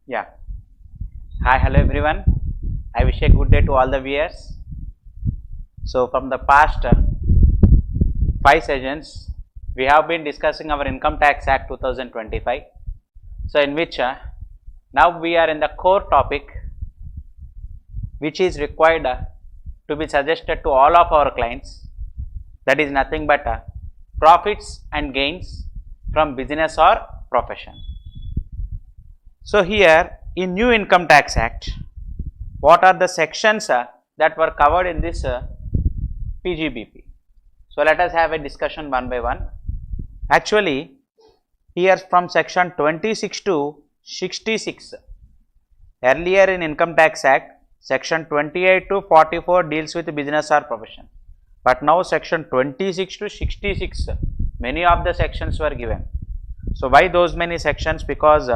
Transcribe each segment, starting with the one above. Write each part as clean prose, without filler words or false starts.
Yeah. Hi, hello everyone. I wish a good day to all the viewers. So, from the past 5 sessions, we have been discussing our Income Tax Act 2025. So, in which now we are in the core topic, which is required to be suggested to all of our clients. That is nothing but profits and gains from business or profession. So, here in New Income Tax Act, what are the sections that were covered in this PGBP? So, let us have a discussion one by one. Actually, here from section 26 to 66, earlier in Income Tax Act, section 28 to 44 deals with business or profession. But now section 26 to 66, many of the sections were given. So, why those many sections? Because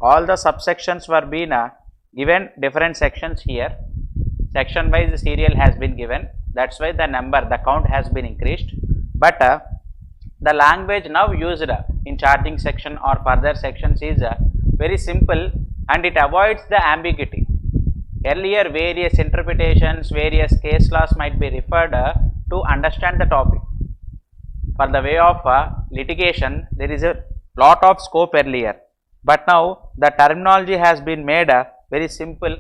all the subsections were being given different sections here. Section wise serial has been given. That's why the number, the count has been increased. But the language now used in charging section or further sections is very simple, and it avoids the ambiguity. Earlier, various interpretations, various case laws might be referred to understand the topic. For the way of litigation, there is a lot of scope earlier, but now the terminology has been made very simple,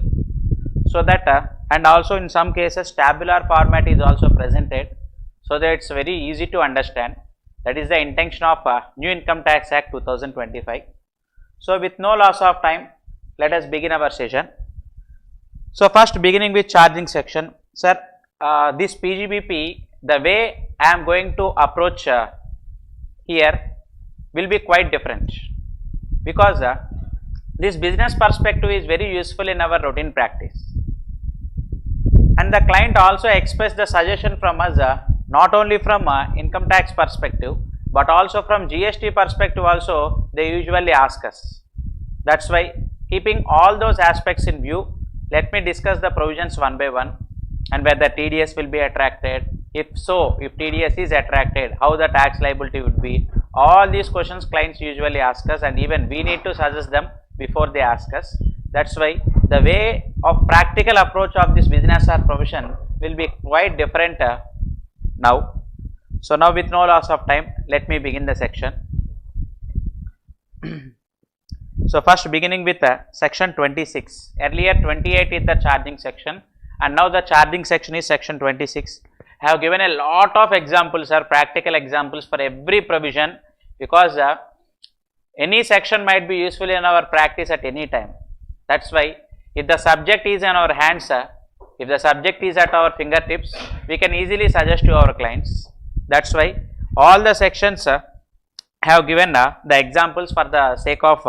so that and also in some cases tabular format is also presented, so that it's very easy to understand. That is the intention of New Income Tax Act 2025. So, with no loss of time, let us begin our session. So, first beginning with charging section. Sir, this PGBP, the way I am going to approach here will be quite different, because this business perspective is very useful in our routine practice, and the client also expressed the suggestion from us not only from income tax perspective, but also from GST perspective also they usually ask us. That's why, keeping all those aspects in view, let me discuss the provisions one by one, and whether TDS will be attracted. If so, if TDS is attracted, how the tax liability would be. All these questions clients usually ask us, and even we need to suggest them before they ask us. That's why the way of practical approach of this business or profession will be quite different now. So, now with no loss of time, let me begin the section. So, first beginning with section 26. Earlier 28 is the charging section, and now the charging section is section 26. I have given a lot of examples or practical examples for every provision, because any section might be useful in our practice at any time. That's why, if the subject is in our hands, if the subject is at our fingertips, we can easily suggest to our clients. That's why all the sections I have given the examples for the sake of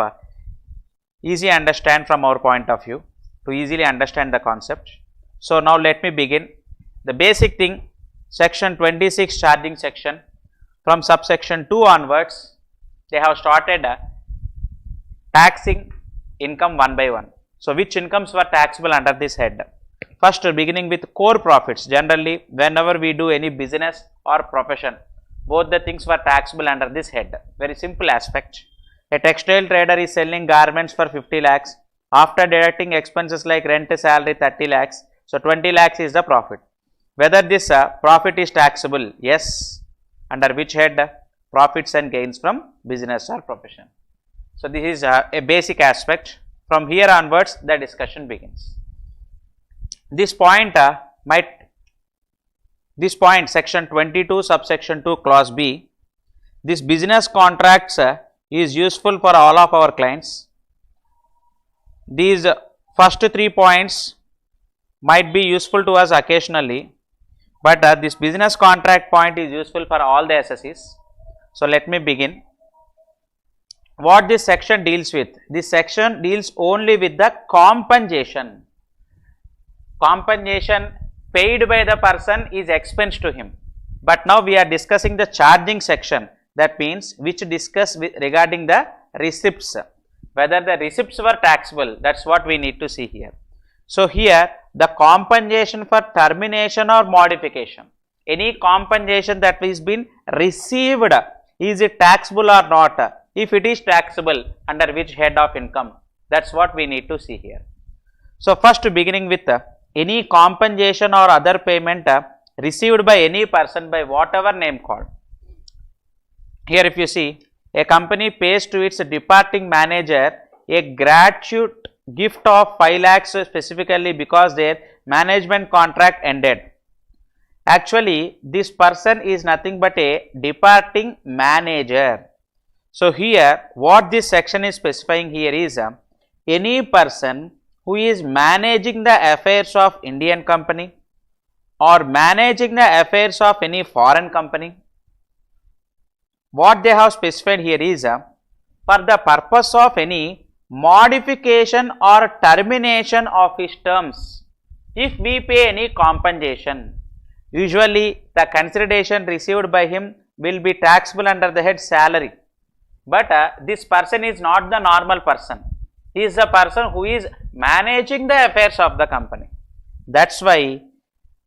easy understand from our point of view, to easily understand the concept. So, now let me begin. The basic thing, section 26 charging section, from subsection 2 onwards, they have started taxing income one by one. So, which incomes were taxable under this head? First, beginning with core profits. Generally, whenever we do any business or profession, both the things were taxable under this head. Very simple aspect. A textile trader is selling garments for 50 lakhs. After deducting expenses like rent, salary 30 lakhs. So, 20 lakhs is the profit. Whether this profit is taxable? Yes. Under which head? Profits and gains from business or profession. So, this is a basic aspect. From here onwards, the discussion begins. This point section 22 subsection 2 clause B, this business contracts is useful for all of our clients. These first 3 points might be useful to us occasionally, but this business contract point is useful for all the SSEs. So, let me begin. What this section deals with? This section deals only with the compensation. Compensation paid by the person is expense to him. But now we are discussing the charging section. That means which discuss regarding the receipts. Whether the receipts were taxable, that's what we need to see here. So, here the compensation for termination or modification. Any compensation that is been received, is it taxable or not? If it is taxable, under which head of income? That's what we need to see here. So, first beginning with any compensation or other payment received by any person by whatever name called. Here if you see, a company pays to its departing manager a gratuitous gift of 5 lakhs specifically because their management contract ended. Actually, this person is nothing but a departing manager. So, here what this section is specifying here is any person who is managing the affairs of Indian company or managing the affairs of any foreign company. What they have specified here is for the purpose of any modification or termination of his terms. If we pay any compensation, usually the consideration received by him will be taxable under the head salary. But this person is not the normal person. He is the person who is managing the affairs of the company. That's why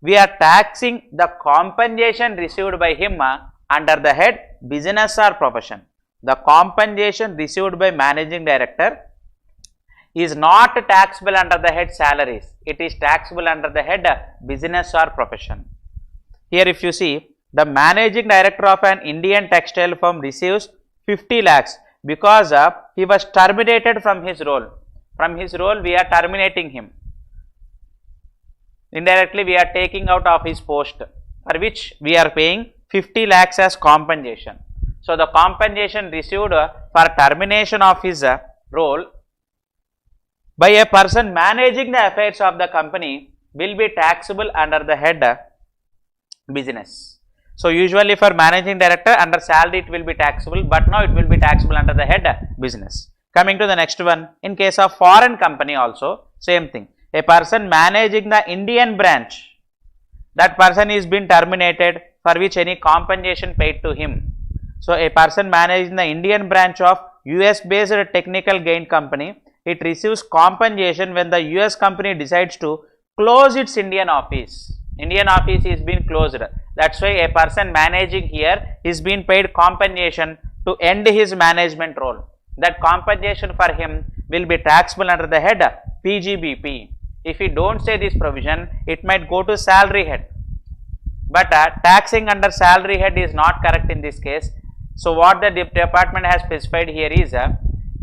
we are taxing the compensation received by him under the head business or profession. The compensation received by managing director is not taxable under the head salaries. It is taxable under the head business or profession. Here if you see, the managing director of an Indian textile firm receives 50 lakhs because he was terminated from his role. From his role we are terminating him. Indirectly we are taking out of his post, for which we are paying 50 lakhs as compensation. So, the compensation received for termination of his role by a person managing the affairs of the company will be taxable under the head business. So, usually for managing director under salary it will be taxable, but now it will be taxable under the head business. Coming to the next one, in case of foreign company also same thing. A person managing the Indian branch, that person is been terminated, for which any compensation paid to him. So, a person managing the Indian branch of US based technical gain company, it receives compensation when the US company decides to close its Indian office. Indian office is being closed. That's why a person managing here is being paid compensation to end his management role. That compensation for him will be taxable under the head PGBP. If we don't say this provision, it might go to salary head. But taxing under salary head is not correct in this case. So, what the department has specified here is,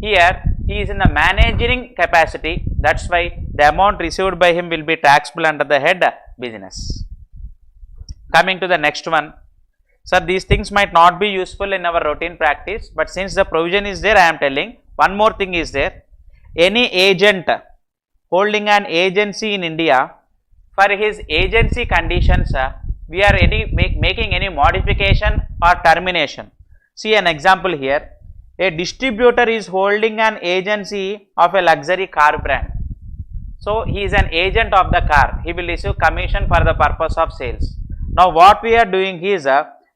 here he is in the managing capacity, that is why the amount received by him will be taxable under the head business. Coming to the next one, sir, these things might not be useful in our routine practice, but since the provision is there, I am telling one more thing is there. Any agent holding an agency in India, for his agency conditions, we are making any modification or termination. See an example here. A distributor is holding an agency of a luxury car brand. So, he is an agent of the car. He will receive commission for the purpose of sales. Now, what we are doing is,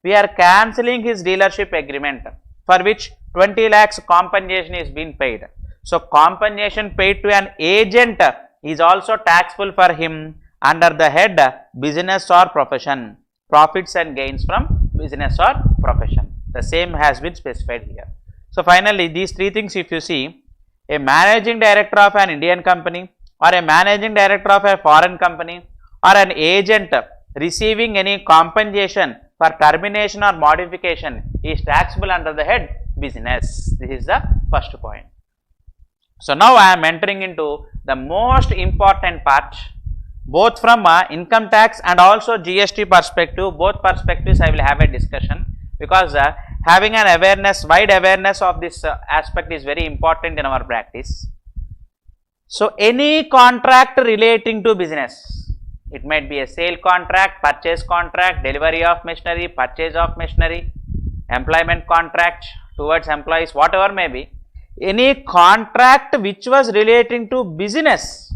we are cancelling his dealership agreement, for which 20 lakhs compensation is being paid. So, compensation paid to an agent is also taxable for him under the head business or profession, profits and gains from business or profession. The same has been specified here. So, finally, these three things if you see, a managing director of an Indian company or a managing director of a foreign company or an agent receiving any compensation for termination or modification is taxable under the head business. This is the first point. So, now I am entering into the most important part, both from income tax and also GST perspective. Both perspectives I will have a discussion, because having an awareness, wide awareness of this aspect is very important in our practice. So, any contract relating to business, it might be a sale contract, purchase contract, delivery of machinery, purchase of machinery, employment contract towards employees, whatever may be, any contract which was relating to business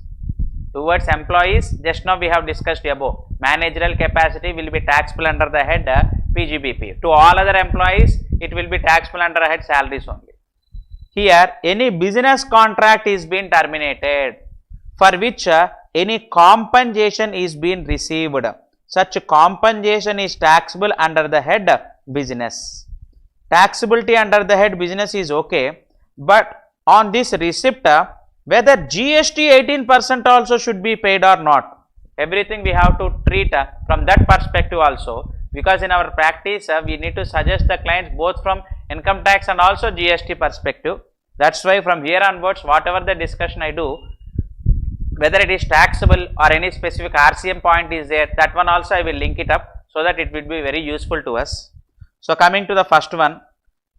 towards employees, just now we have discussed above, managerial capacity will be taxable under the head PGBP. To all other employees, it will be taxable under head salaries only. Here, any business contract is being terminated, for which any compensation is being received. Such compensation is taxable under the head business. Taxability under the head business is okay, but on this receipt, whether GST 18% also should be paid or not. Everything we have to treat from that perspective also, because in our practice we need to suggest the clients both from income tax and also GST perspective. That's why from here onwards, whatever the discussion I do, whether it is taxable or any specific RCM point is there, that one also I will link it up so that it will be very useful to us. So coming to the first one,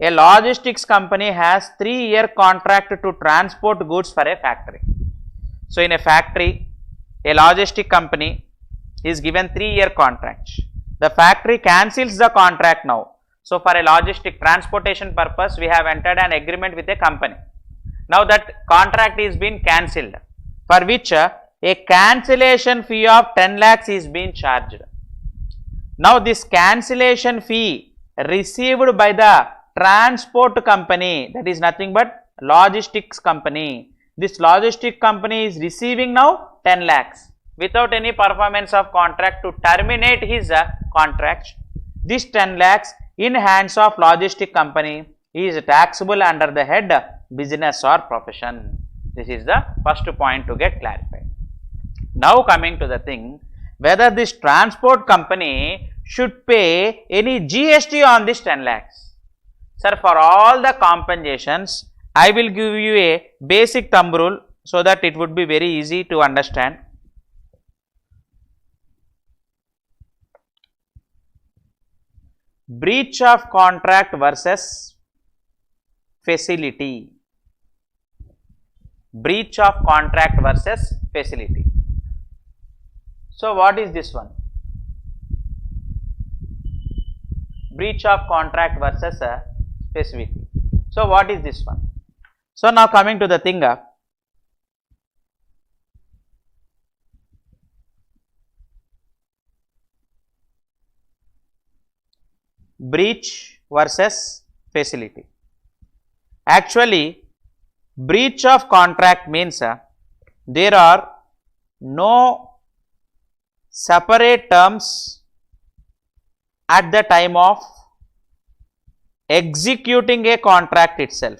a logistics company has 3-year contract to transport goods for a factory. So in a factory, a logistic company is given 3-year contract. The factory cancels the contract now. So for a logistic transportation purpose, we have entered an agreement with a company. Now that contract is being cancelled, for which a cancellation fee of 10 lakhs is being charged. Now this cancellation fee received by the transport company, that is nothing but logistics company. This logistic company is receiving now 10 lakhs without any performance of contract to terminate his contract. This 10 lakhs in hands of logistic company is taxable under the head business or profession. This is the first point to get clarified. Now coming to the thing, whether this transport company should pay any GST on this 10 lakhs. Sir, for all the compensations, I will give you a basic thumb rule so that it would be very easy to understand. Breach of contract versus facility. Breach of contract versus facility. So what is this one? Breach of contract versus facility. So what is this one? So now coming to the thing, breach versus facility. Actually, breach of contract means there are no separate terms at the time of executing a contract itself.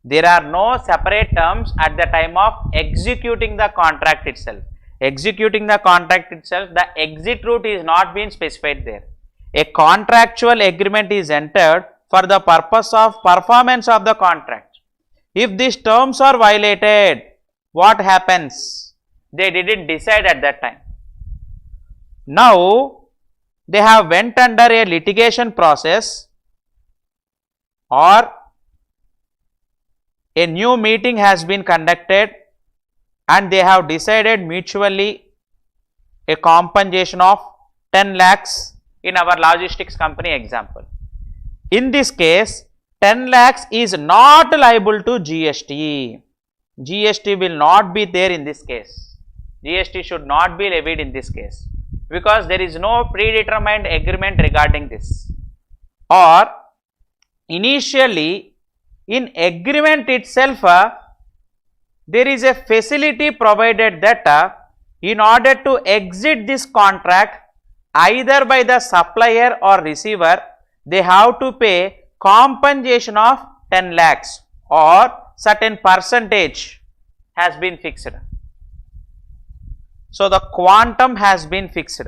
There are no separate terms at the time of executing the contract itself. Executing the contract itself, the exit route is not being specified there. A contractual agreement is entered for the purpose of performance of the contract. If these terms are violated, what happens? They didn't decide at that time. Now, they have went under a litigation process, or a new meeting has been conducted and they have decided mutually a compensation of 10 lakhs in our logistics company example. In this case, 10 lakhs is not liable to GST. GST will not be there in this case. GST should not be levied in this case, because there is no predetermined agreement regarding this. Or initially in agreement itself, there is a facility provided that in order to exit this contract, either by the supplier or receiver, they have to pay compensation of 10 lakhs or certain percentage has been fixed. So the quantum has been fixed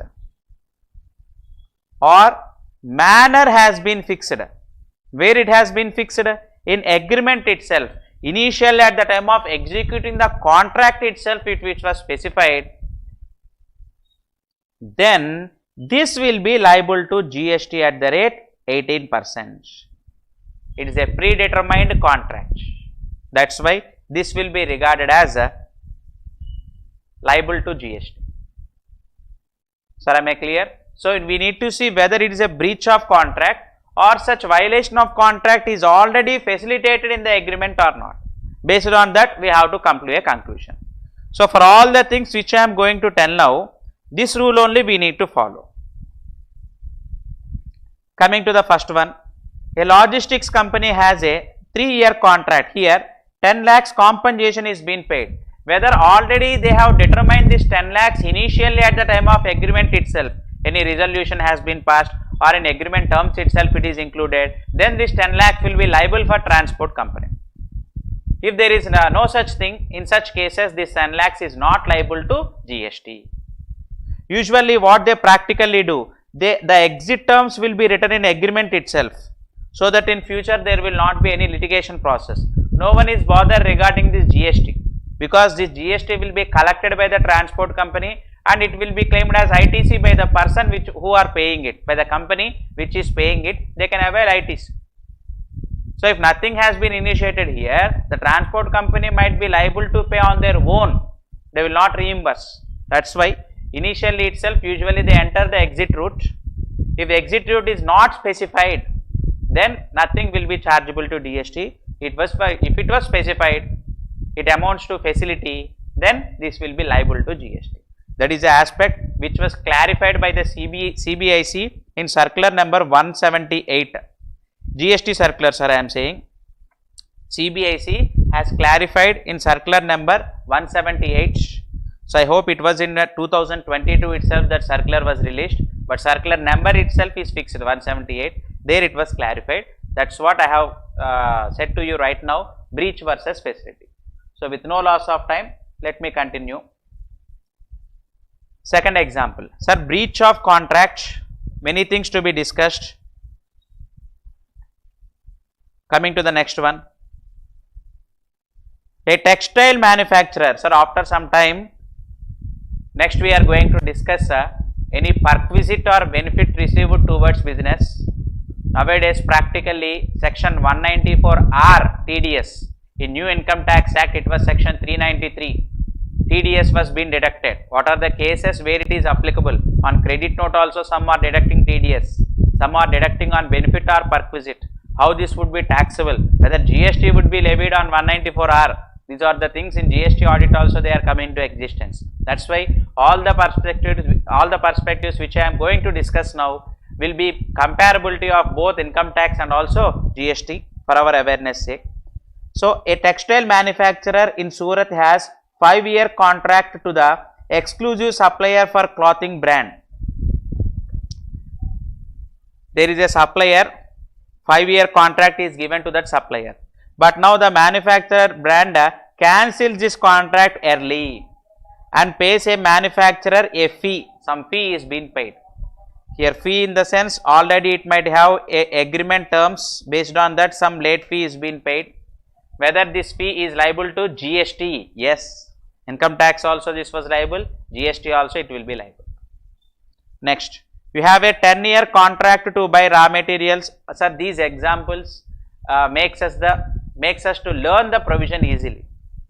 or manner has been fixed. Where it has been fixed? In agreement itself. Initially at the time of executing the contract itself, which was specified, then this will be liable to GST at the rate 18%. It is a predetermined contract. That's why this will be regarded as liable to GST. Sir, am I clear? So we need to see whether it is a breach of contract or such violation of contract is already facilitated in the agreement or not. Based on that, we have to come to a conclusion. So for all the things which I am going to tell now, this rule only we need to follow. Coming to the first one, a logistics company has a 3-year contract. Here 10 lakhs compensation is being paid. Whether already they have determined this 10 lakhs initially at the time of agreement itself, any resolution has been passed or in agreement terms itself it is included, then this 10 lakhs will be liable for transport company. If there is no such thing, in such cases this 10 lakhs is not liable to GST. Usually what they practically do, the exit terms will be written in agreement itself, so that in future there will not be any litigation process. No one is bothered regarding this GST, because this GST will be collected by the transport company and it will be claimed as ITC by the person who are paying it, by the company which is paying it, they can avail ITC. So if nothing has been initiated here, the transport company might be liable to pay on their own, they will not reimburse. That is why initially itself usually they enter the exit route. If the exit route is not specified, then nothing will be chargeable to DST. If it was specified, it amounts to facility, then this will be liable to GST. That is the aspect which was clarified by the CBIC in circular number 178. GST circular, sir, I am saying. CBIC has clarified in circular number 178. So I hope it was in 2022 itself that circular was released, but circular number itself is fixed 178. There it was clarified. That's what I have said to you right now, breach versus facility. So with no loss of time, let me continue. Second example, sir, breach of contract, many things to be discussed. Coming to the next one, a textile manufacturer, sir, after some time, next we are going to discuss any perquisite or benefit received towards business. Nowadays practically section 194R TDS, in new income tax act it was section 393, TDS was being deducted. What are the cases where it is applicable? On credit note also some are deducting TDS, some are deducting on benefit or perquisite. How this would be taxable, whether GST would be levied on 194R, these are the things in GST audit also they are coming to existence. That is why all the perspectives which I am going to discuss now will be comparability of both income tax and also GST for our awareness sake. So a textile manufacturer in Surat has 5-year contract to the exclusive supplier for clothing brand. There is a supplier, 5-year contract is given to that supplier, but now the manufacturer brand cancels this contract early and pays a manufacturer a fee, some fee is being paid. Here fee in the sense already it might have a agreement terms, based on that some late fee is being paid. Whether this fee is liable to GST, yes, income tax also this was liable, GST also it will be liable. Next, we have a 10-year contract to buy raw materials. Sir, these examples makes us to learn the provision easily.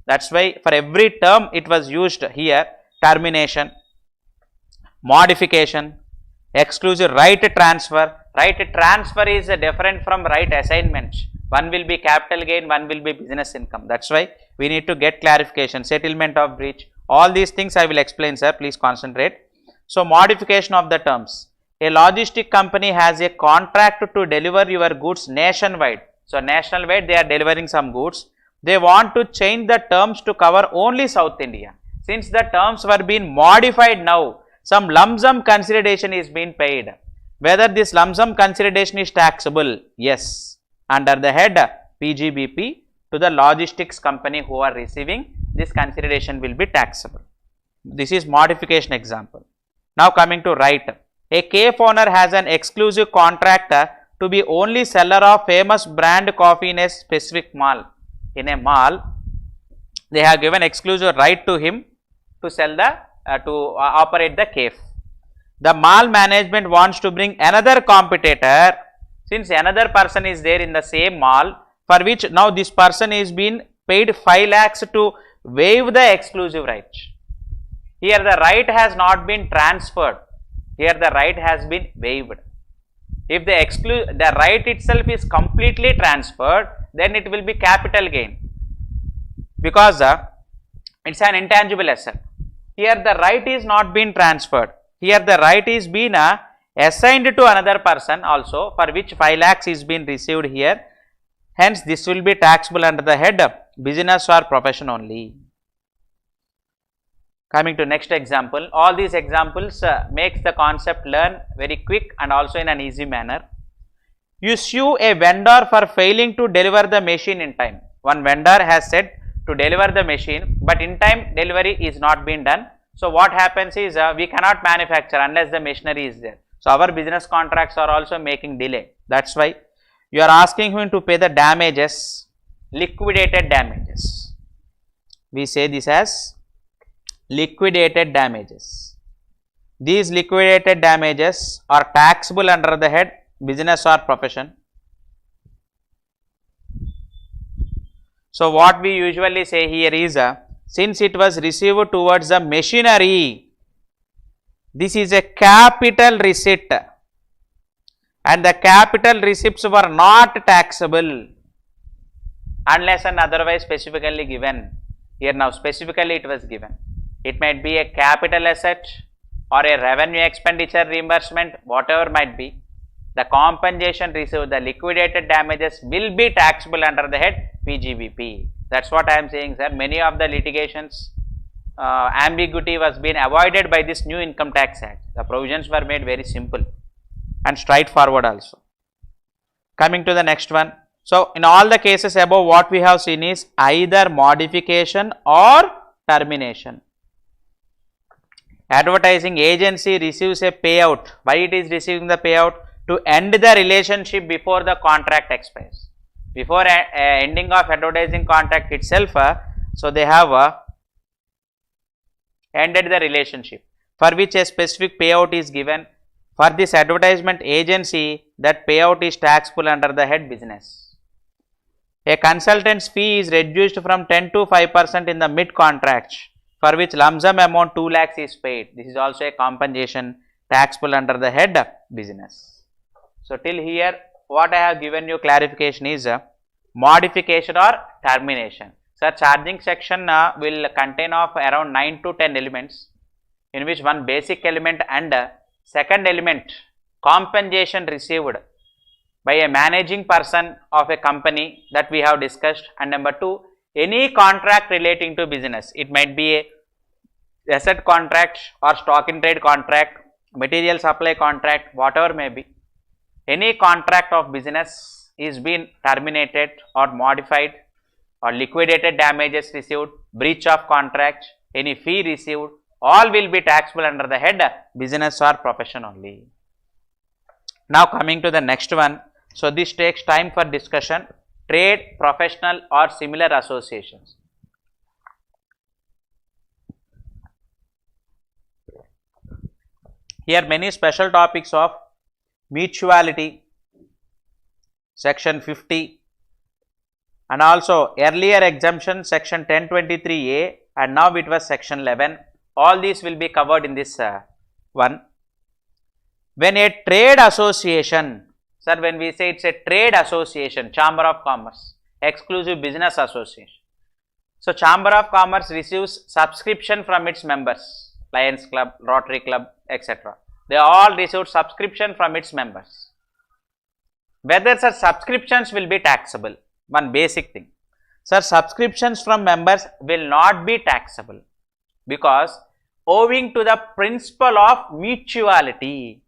That's why for every term it was used here: termination, modification, exclusive right transfer. Right transfer is different from right assignment. One will be capital gain, one will be business income. That's why we need to get clarification. Settlement of breach, all these things I will explain, sir, please concentrate. So modification of the terms. A logistic company has a contract to deliver your goods nationwide. So nationwide they are delivering some goods. They want to change the terms to cover only South India. Since the terms were being modified now, some lump sum consideration is being paid. Whether this lump sum consideration is taxable? Yes. Under the head PGBP, to the logistics company who are receiving this consideration will be taxable. This is modification example. Now coming to right. A cafe owner has an exclusive contract to be only seller of famous brand coffee in a specific mall. In a mall, they have given exclusive right to him to sell the operate the cafe. The mall management wants to bring another competitor, since another person is there in the same mall, for which now this person is being paid 5 lakhs to waive the exclusive right. Here the right has not been transferred, here the right has been waived. If the right itself is completely transferred, then it will be capital gain, because it's an intangible asset. Here the right is not been transferred, here the right is being assigned to another person also, for which 5 lakhs is being received here. Hence this will be taxable under the head business or profession only. Coming to next example, all these examples makes the concept learn very quick and also in an easy manner. You sue a vendor for failing to deliver the machine in time. one vendor has said to deliver the machine, but in time delivery is not being done. So what happens is we cannot manufacture unless the machinery is there. So our business contracts are also making delay. That's why you are asking him to pay the damages, liquidated damages. We say this as liquidated damages. These liquidated damages are taxable under the head business or profession. So what we usually say here is since it was received towards the machinery, this is a capital receipt and the capital receipts were not taxable unless and otherwise specifically given. Here now specifically it was given. It might be a capital asset or a revenue expenditure reimbursement, whatever might be. The compensation received, the liquidated damages will be taxable under the head PGBP. That's what I am saying, sir. Many of the litigations ambiguity was being avoided by this new Income Tax Act. The provisions were made very simple and straightforward also. Coming to the next one. So, in all the cases above, what we have seen is either modification or termination. Advertising agency receives a payout. Why it is receiving the payout? To end the relationship before the contract expires. Before ending of advertising contract itself, so they have ended the relationship, for which a specific payout is given. For this advertisement agency, that payout is taxable under the head business. A consultant's fee is reduced from 10 to 5% in the mid contract, for which lump sum amount 2 lakhs is paid. This is also a compensation taxable under the head business. So till here what I have given you clarification is modification or termination. So charging section will contain of around 9 to 10 elements, in which one basic element and second element compensation received by a managing person of a company that we have discussed, and number 2 any contract relating to business. It might be a asset contract or stock in trade contract, material supply contract, whatever may be. Any contract of business is being terminated or modified or liquidated damages received, breach of contract, any fee received, all will be taxable under the head business or profession only. Now coming to the next one. So this takes time for discussion. Trade, professional or similar associations. Here many special topics of mutuality, section 50, and also earlier exemption section 1023A, and now it was section 11. All these will be covered in this one. When a trade association, sir, when we say it's a trade association, Chamber of Commerce, exclusive business association. So Chamber of Commerce receives subscription from its members, Lions Club, Rotary Club, etc. They all receive subscription from its members. Whether such subscriptions will be taxable, one basic thing. Sir, subscriptions from members will not be taxable because owing to the principle of mutuality,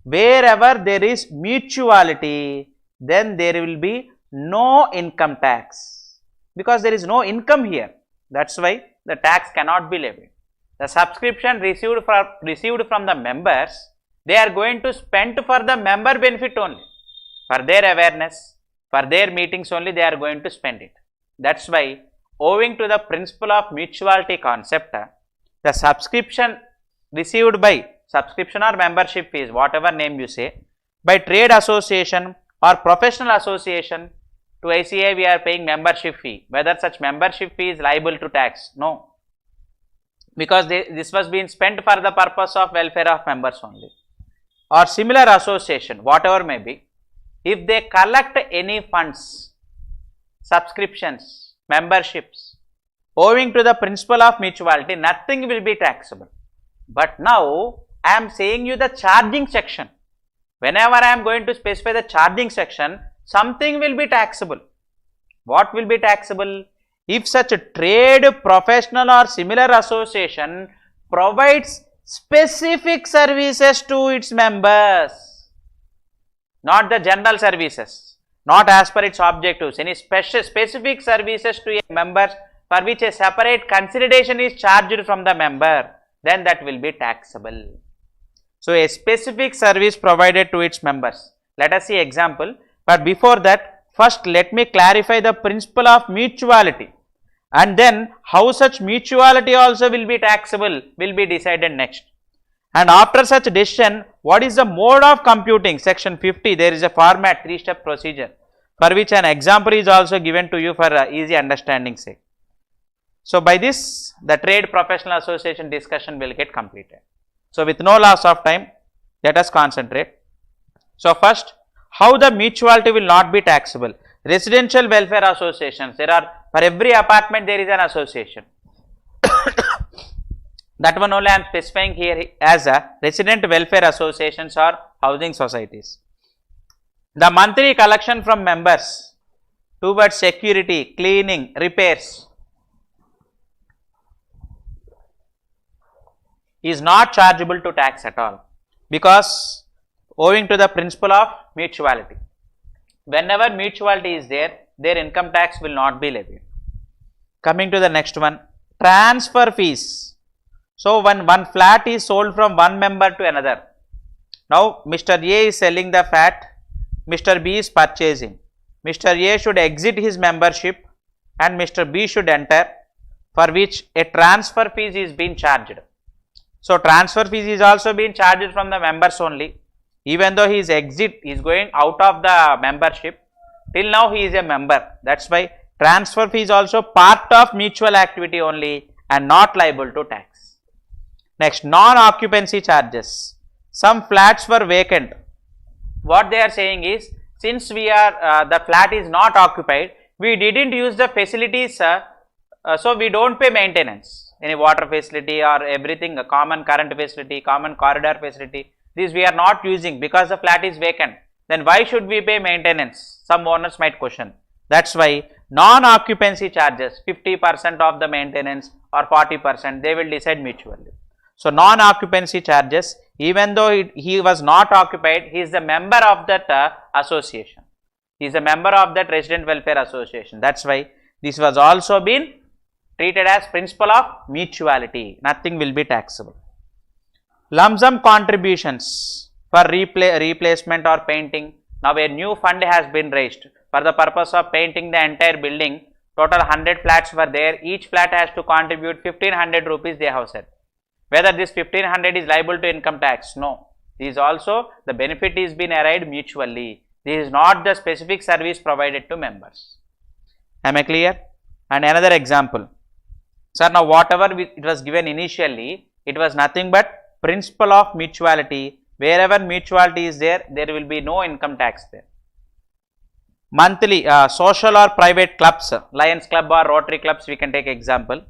wherever there is mutuality, then there will be no income tax because there is no income here. That's why the tax cannot be levied. The subscription received from the members, they are going to spend for the member benefit only, for their awareness, for their meetings only they are going to spend it. That's why owing to the principle of mutuality concept, the subscription received by subscription or membership fees, whatever name you say, by trade association or professional association, to ICA we are paying membership fee. Whether such membership fee is liable to tax? No. Because this was being spent for the purpose of welfare of members only. Or similar association, whatever may be, if they collect any funds, subscriptions, memberships, owing to the principle of mutuality, nothing will be taxable. But now I am saying you the charging section. Whenever I am going to specify the charging section, something will be taxable. What will be taxable? If such a trade, professional or similar association provides specific services to its members, not the general services. not as per its objectives. Any specific services to a member for which a separate consideration is charged from the member, then that will be taxable. So, a specific service provided to its members. Let us see example, but before that, first let me clarify the principle of mutuality, and then how such mutuality also will be taxable will be decided next. And after such decision, what is the mode of computing? Section 50, there is a format 3-step procedure for which an example is also given to you for easy understanding sake. So, by this the trade professional association discussion will get completed. So, with no loss of time, let us concentrate. So, first, how the mutuality will not be taxable? Residential welfare associations, there are, for every apartment there is an association. That one only I am specifying here as a resident welfare associations or housing societies. The monthly collection from members towards security, cleaning, repairs is not chargeable to tax at all, because owing to the principle of mutuality. Whenever mutuality is there, their income tax will not be levied. Coming to the next one, transfer fees. So, when one flat is sold from one member to another, now Mr. A is selling the flat, Mr. B is purchasing. Mr. A should exit his membership and Mr. B should enter, for which a transfer fees is being charged. So, transfer fees is also being charged from the members only, even though he is going out of the membership, till now he is a member. That is why transfer fee is also part of mutual activity only and not liable to tax. Next, non-occupancy charges. Some flats were vacant. What they are saying is, since we are the flat is not occupied, we didn't use the facilities, so we don't pay maintenance. Any water facility or everything, a common current facility, common corridor facility, these we are not using because the flat is vacant. Then why should we pay maintenance? Some owners might question. That's why non-occupancy charges, 50% of the maintenance or 40%, they will decide mutually. So, non-occupancy charges, even though he was not occupied, he is the member of that association. He is a member of that resident welfare association. That's why this was also been treated as principle of mutuality. Nothing will be taxable. Lump sum contributions for replacement or painting. Now, a new fund has been raised for the purpose of painting the entire building. Total 100 flats were there. Each flat has to contribute 1500 rupees, they have said. Whether this 1500 is liable to income tax? No. This is also the benefit is being arrived mutually. This is not the specific service provided to members. Am I clear? And another example. Sir, now whatever it was given initially, it was nothing but principle of mutuality. Wherever mutuality is there, there will be no income tax there. Monthly social or private clubs, Lions Club or Rotary clubs, we can take example.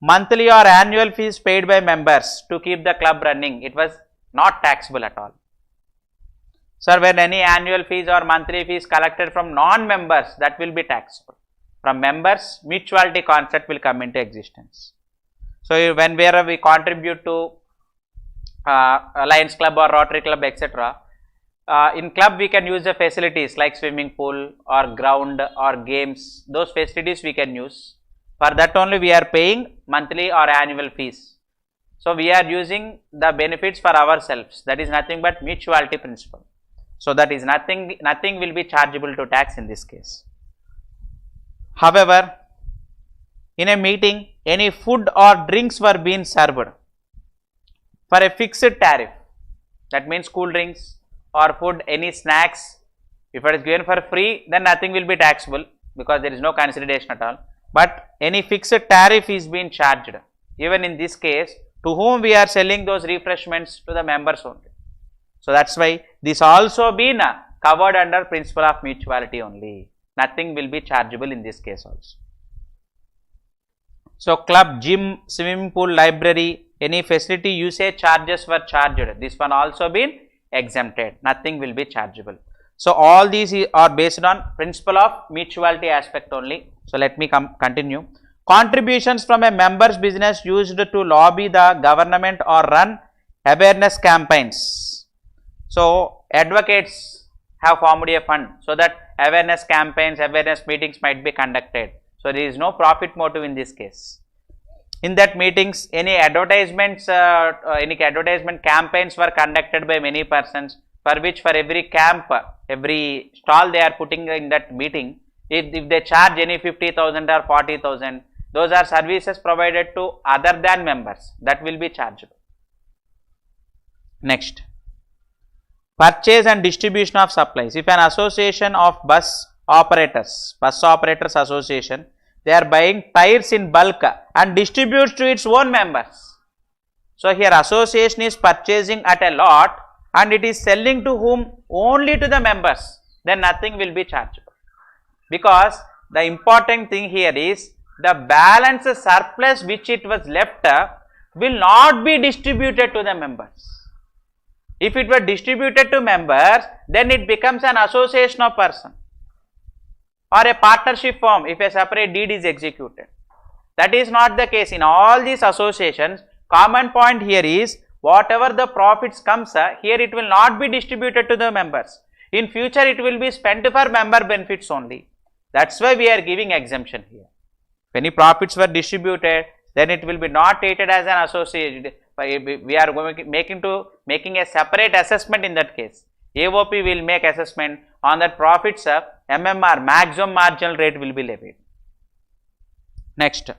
Monthly or annual fees paid by members to keep the club running, it was not taxable at all. Sir, when any annual fees or monthly fees collected from non-members, that will be taxable. From members, mutuality concept will come into existence. So, wherever we contribute to Lions Club or Rotary Club, etc., in club we can use the facilities like swimming pool or ground or games, those facilities we can use. For that only we are paying monthly or annual fees. So, we are using the benefits for ourselves, that is nothing but mutuality principle. So, that is nothing will be chargeable to tax in this case. However, in a meeting, any food or drinks were being served for a fixed tariff, that means cool drinks or food, any snacks, if it is given for free, then nothing will be taxable because there is no consideration at all. But any fixed tariff is being charged. Even in this case, to whom we are selling those refreshments? To the members only. So, that is why this also been covered under principle of mutuality only. Nothing will be chargeable in this case also. So, club, gym, swimming pool, library, any facility usage charges were charged. This one also been exempted. Nothing will be chargeable. So, all these are based on principle of mutuality aspect only. So, let me continue. Contributions from a member's business used to lobby the government or run awareness campaigns. So, advocates have formed a fund so that awareness campaigns, awareness meetings might be conducted. So there is no profit motive in this case. In that meetings, any advertisements, any advertisement campaigns were conducted by many persons, for which for every camp, every stall they are putting in that meeting, if they charge any 50,000 or 40,000, those are services provided to other than members, that will be chargeable. Next, purchase and distribution of supplies. If an association of bus operators association, they are buying tires in bulk and distributes to its own members. So here association is purchasing at a lot and it is selling to whom? Only to the members, then nothing will be chargeable. Because the important thing here is the balance surplus which it was left will not be distributed to the members. If it were distributed to members, then it becomes an association of person or a partnership firm if a separate deed is executed. That is not the case in all these associations. Common point here is whatever the profits comes here, it will not be distributed to the members. In future it will be spent for member benefits only. That's why we are giving exemption here. If any profits were distributed, then it will be not treated as an associate. We are making a separate assessment in that case. AOP will make assessment on that profits of MMR, maximum marginal rate will be levied. Next,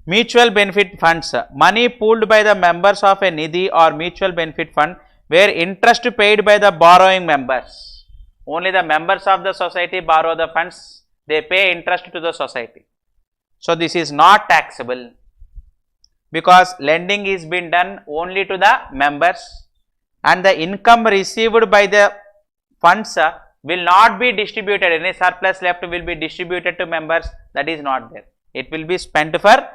mutual benefit funds, money pooled by the members of a nidhi or mutual benefit fund where interest paid by the borrowing members. Only the members of the society borrow the funds, they pay interest to the society. So this is not taxable because lending is being done only to the members and the income received by the funds will not be distributed. Any surplus left will be distributed to members, that is not there. It will be spent for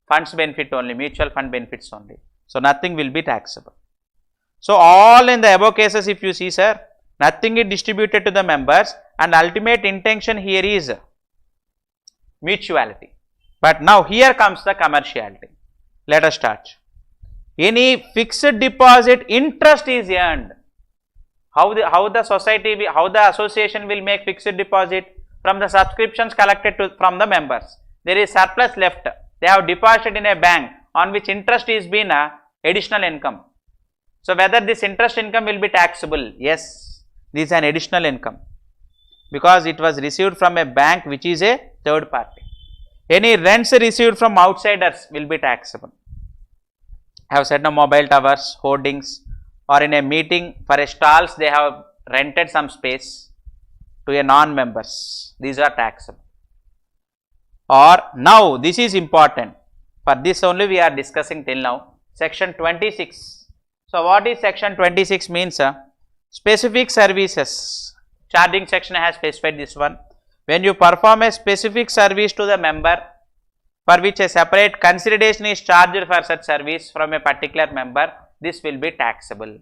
funds benefit only, mutual fund benefits only. So nothing will be taxable. So all in the above cases, if you see sir, nothing is distributed to the members and ultimate intention here is mutuality. But now here comes the commerciality. Let us start. Any fixed deposit interest is earned. How the association will make fixed deposit? From the subscriptions collected from the members. There is surplus left. They have deposited in a bank on which interest is being additional income. So whether this interest income will be taxable? Yes, this is an additional income because it was received from a bank which is a third party. Any rents received from outsiders will be taxable. I have said no, mobile towers, hoardings, or in a meeting for a stalls they have rented some space to a non-members. These are taxable. Or now this is important. For this only we are discussing till now. Section 26. So what is section 26 means? Specific services. Charging section has specified this one. When you perform a specific service to the member for which a separate consideration is charged for such service from a particular member, this will be taxable.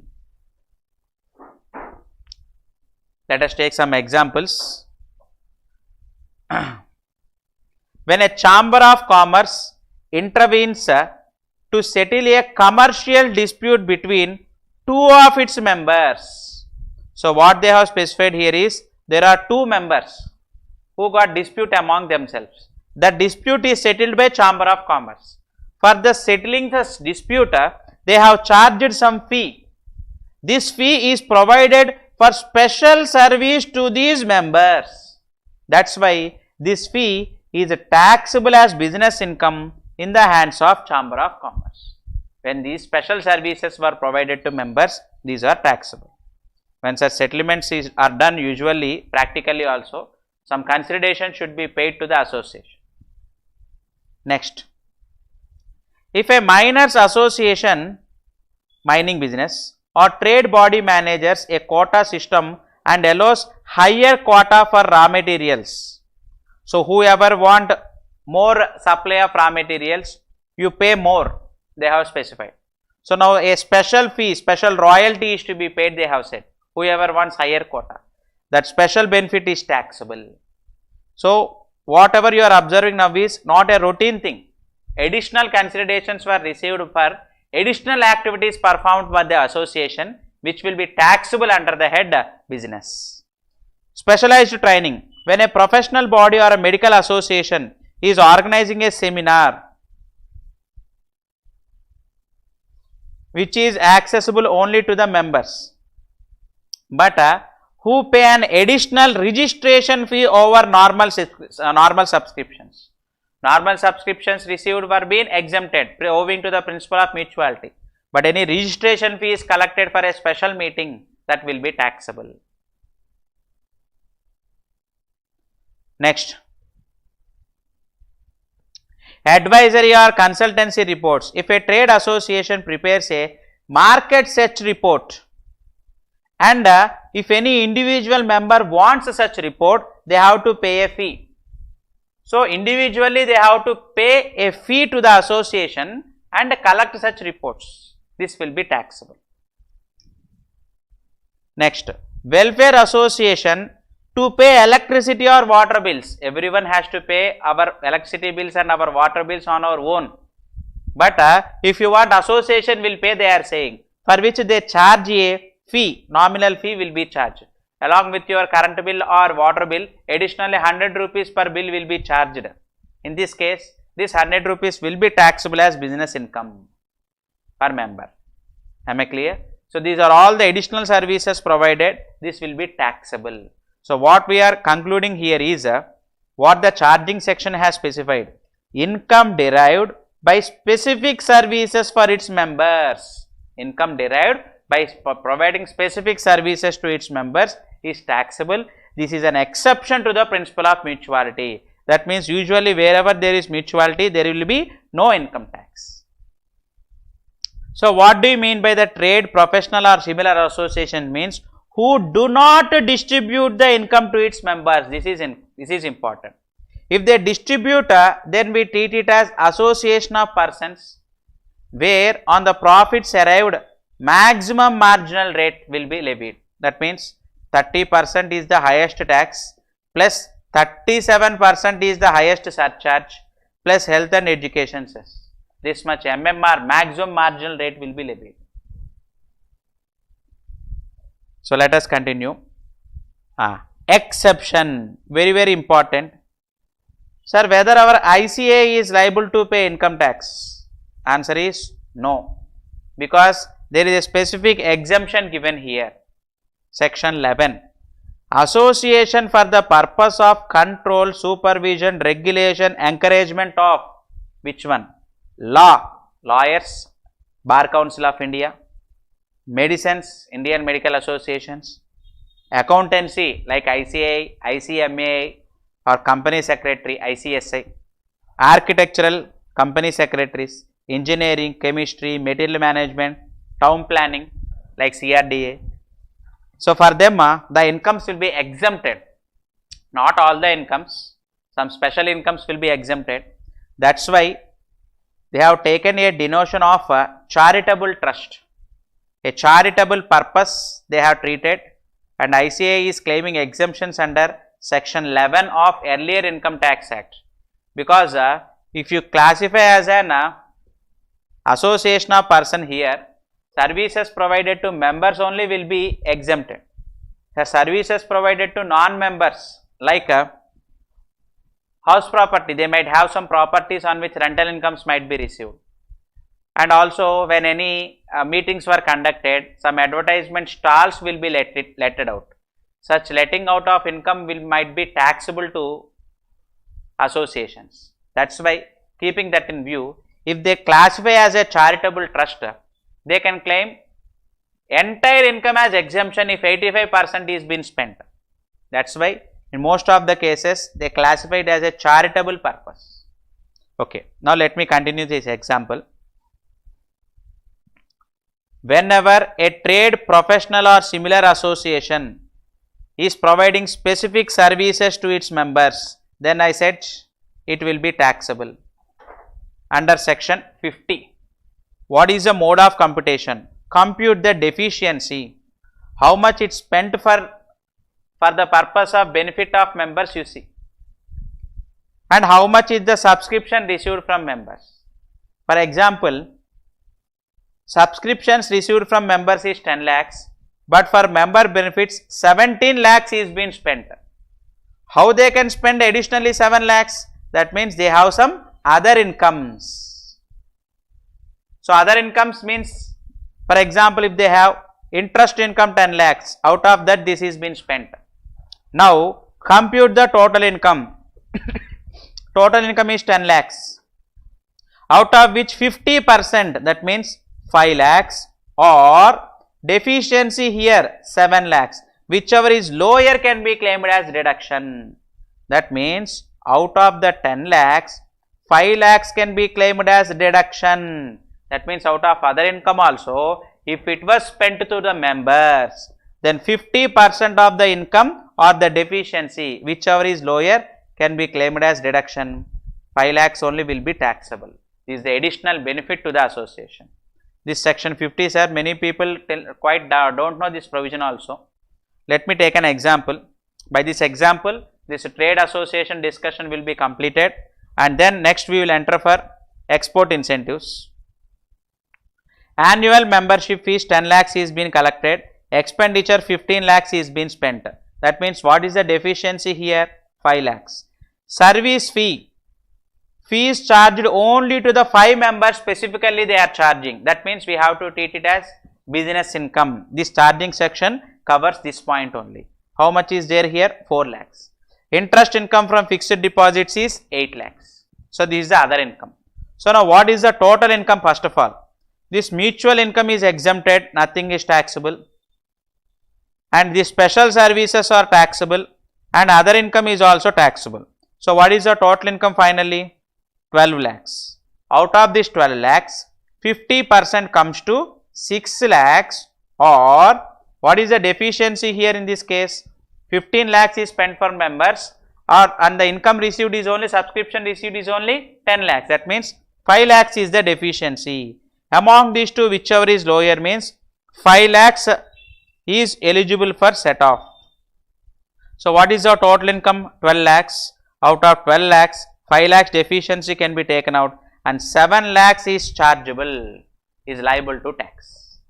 Let us take some examples. When a chamber of commerce intervenes to settle a commercial dispute between two of its members. So what they have specified here is there are two members who got dispute among themselves. The dispute is settled by chamber of commerce. For the settling this dispute, they have charged some fee. This fee is provided for special service to these members. That's why this fee is taxable as business income in the hands of chamber of commerce. When these special services were provided to members, these are taxable. When such settlements are done, usually practically also some consideration should be paid to the association. Next, if a miners association, mining business, or trade body manages a quota system and allows higher quota for raw materials. So whoever want more supply of raw materials, you pay more, they have specified. So now a special fee, special royalty is to be paid, they have said, whoever wants higher quota. That special benefit is taxable. So whatever you are observing now is not a routine thing. Additional considerations were received for additional activities performed by the association. which will be taxable under the head business. Specialized training. When a professional body or a medical association is organizing a seminar which is accessible only to the members, but who pay an additional registration fee over normal subscriptions. Normal subscriptions received were being exempted owing to the principle of mutuality, but any registration fee is collected for a special meeting, that will be taxable. Next, advisory or consultancy reports. If a trade association prepares a market search report and if any individual member wants such report, they have to pay a fee. So, individually they have to pay a fee to the association and collect such reports. This will be taxable. Next, welfare association to pay electricity or water bills. Everyone has to pay our electricity bills and our water bills on our own. But if you want, association will pay, they are saying, for which they charge a fee, nominal fee will be charged. Along with your current bill or water bill, additionally 100 rupees per bill will be charged. In this case, this 100 rupees will be taxable as business income per member. Am I clear? So, these are all the additional services provided, this will be taxable. So, what we are concluding here is what the charging section has specified: income derived by specific services for its members. Income derived by providing specific services to its members is taxable. This is an exception to the principle of mutuality. That means usually wherever there is mutuality, there will be no income tax. So, what do you mean by the trade, professional or similar association? Means who do not distribute the income to its members. This is important. If they distribute, then we treat it as association of persons, where on the profits arrived, maximum marginal rate will be levied. That means 30% is the highest tax, plus 37% is the highest surcharge, plus health and education cess. This much MMR, maximum marginal rate, will be levied. So, let us continue. Exception, very important. Sir, whether our ICA is liable to pay income tax? Answer is no, because there is a specific exemption given here. Section 11, association for the purpose of control, supervision, regulation, encouragement of which one? Law, lawyers, Bar Council of India, medicines, Indian Medical Associations, accountancy like ICAI, ICMAI or company secretary ICSI, architectural company secretaries, engineering, chemistry, material management, town planning like CRDA. So, for them the incomes will be exempted, not all the incomes, some special incomes will be exempted. That is why they have taken a denotion of a charitable trust, a charitable purpose they have treated, and ICAI is claiming exemptions under section 11 of earlier Income Tax Act, because if you classify as an association of person here, services provided to members only will be exempted. The services provided to non-members like house property, they might have some properties on which rental incomes might be received. And also when any meetings were conducted, some advertisement stalls will be letted out. Such letting out of income might be taxable to associations. That is why, keeping that in view, if they classify as a charitable trust, they can claim entire income as exemption if 85% is been spent. That is why in most of the cases they classify it as a charitable purpose. Okay. Now, let me continue this example. Whenever a trade, professional or similar association is providing specific services to its members, then I said it will be taxable under section 50. What is the mode of computation? Compute the deficiency, how much it spent for the purpose of benefit of members, you see, and how much is the subscription received from members. For example, subscriptions received from members is 10 lakhs, but for member benefits 17 lakhs is being spent. How they can spend additionally 7 lakhs? That means they have some other incomes. So other incomes means, for example, if they have interest income 10 lakhs, out of that this is being spent. Now compute the total income. Total income is 10 lakhs, out of which 50%, that means 5 lakhs, or deficiency here 7 lakhs, whichever is lower can be claimed as deduction. That means out of the 10 lakhs, 5 lakhs can be claimed as deduction. That means out of other income also, if it was spent to the members, then 50% of the income or the deficiency, whichever is lower, can be claimed as deduction. 5 lakhs only will be taxable. This is the additional benefit to the association. This section 50, sir, many people don't know this provision also. Let me take an example. By this example, this trade association discussion will be completed, and then next we will enter for export incentives. Annual membership fees 10 lakhs is being collected, expenditure 15 lakhs is being spent. That means what is the deficiency here? 5 lakhs. Service fee, fees charged only to the 5 members specifically they are charging. That means we have to treat it as business income. This charging section covers this point only. How much is there here? 4 lakhs. Interest income from fixed deposits is 8 lakhs. So this is the other income. So now what is the total income? First of all, this mutual income is exempted, nothing is taxable, and the special services are taxable, and other income is also taxable. So what is the total income finally? 12 lakhs. Out of this 12 lakhs, 50% comes to 6 lakhs, or what is the deficiency here in this case? 15 lakhs is spent for members, and the income received is only, subscription received is only 10 lakhs. That means 5 lakhs is the deficiency. Among these two, whichever is lower means 5 lakhs is eligible for set off. So what is the total income? 12 lakhs. Out of 12 lakhs, 5 lakhs deficiency can be taken out, and 7 lakhs is chargeable, is liable to tax.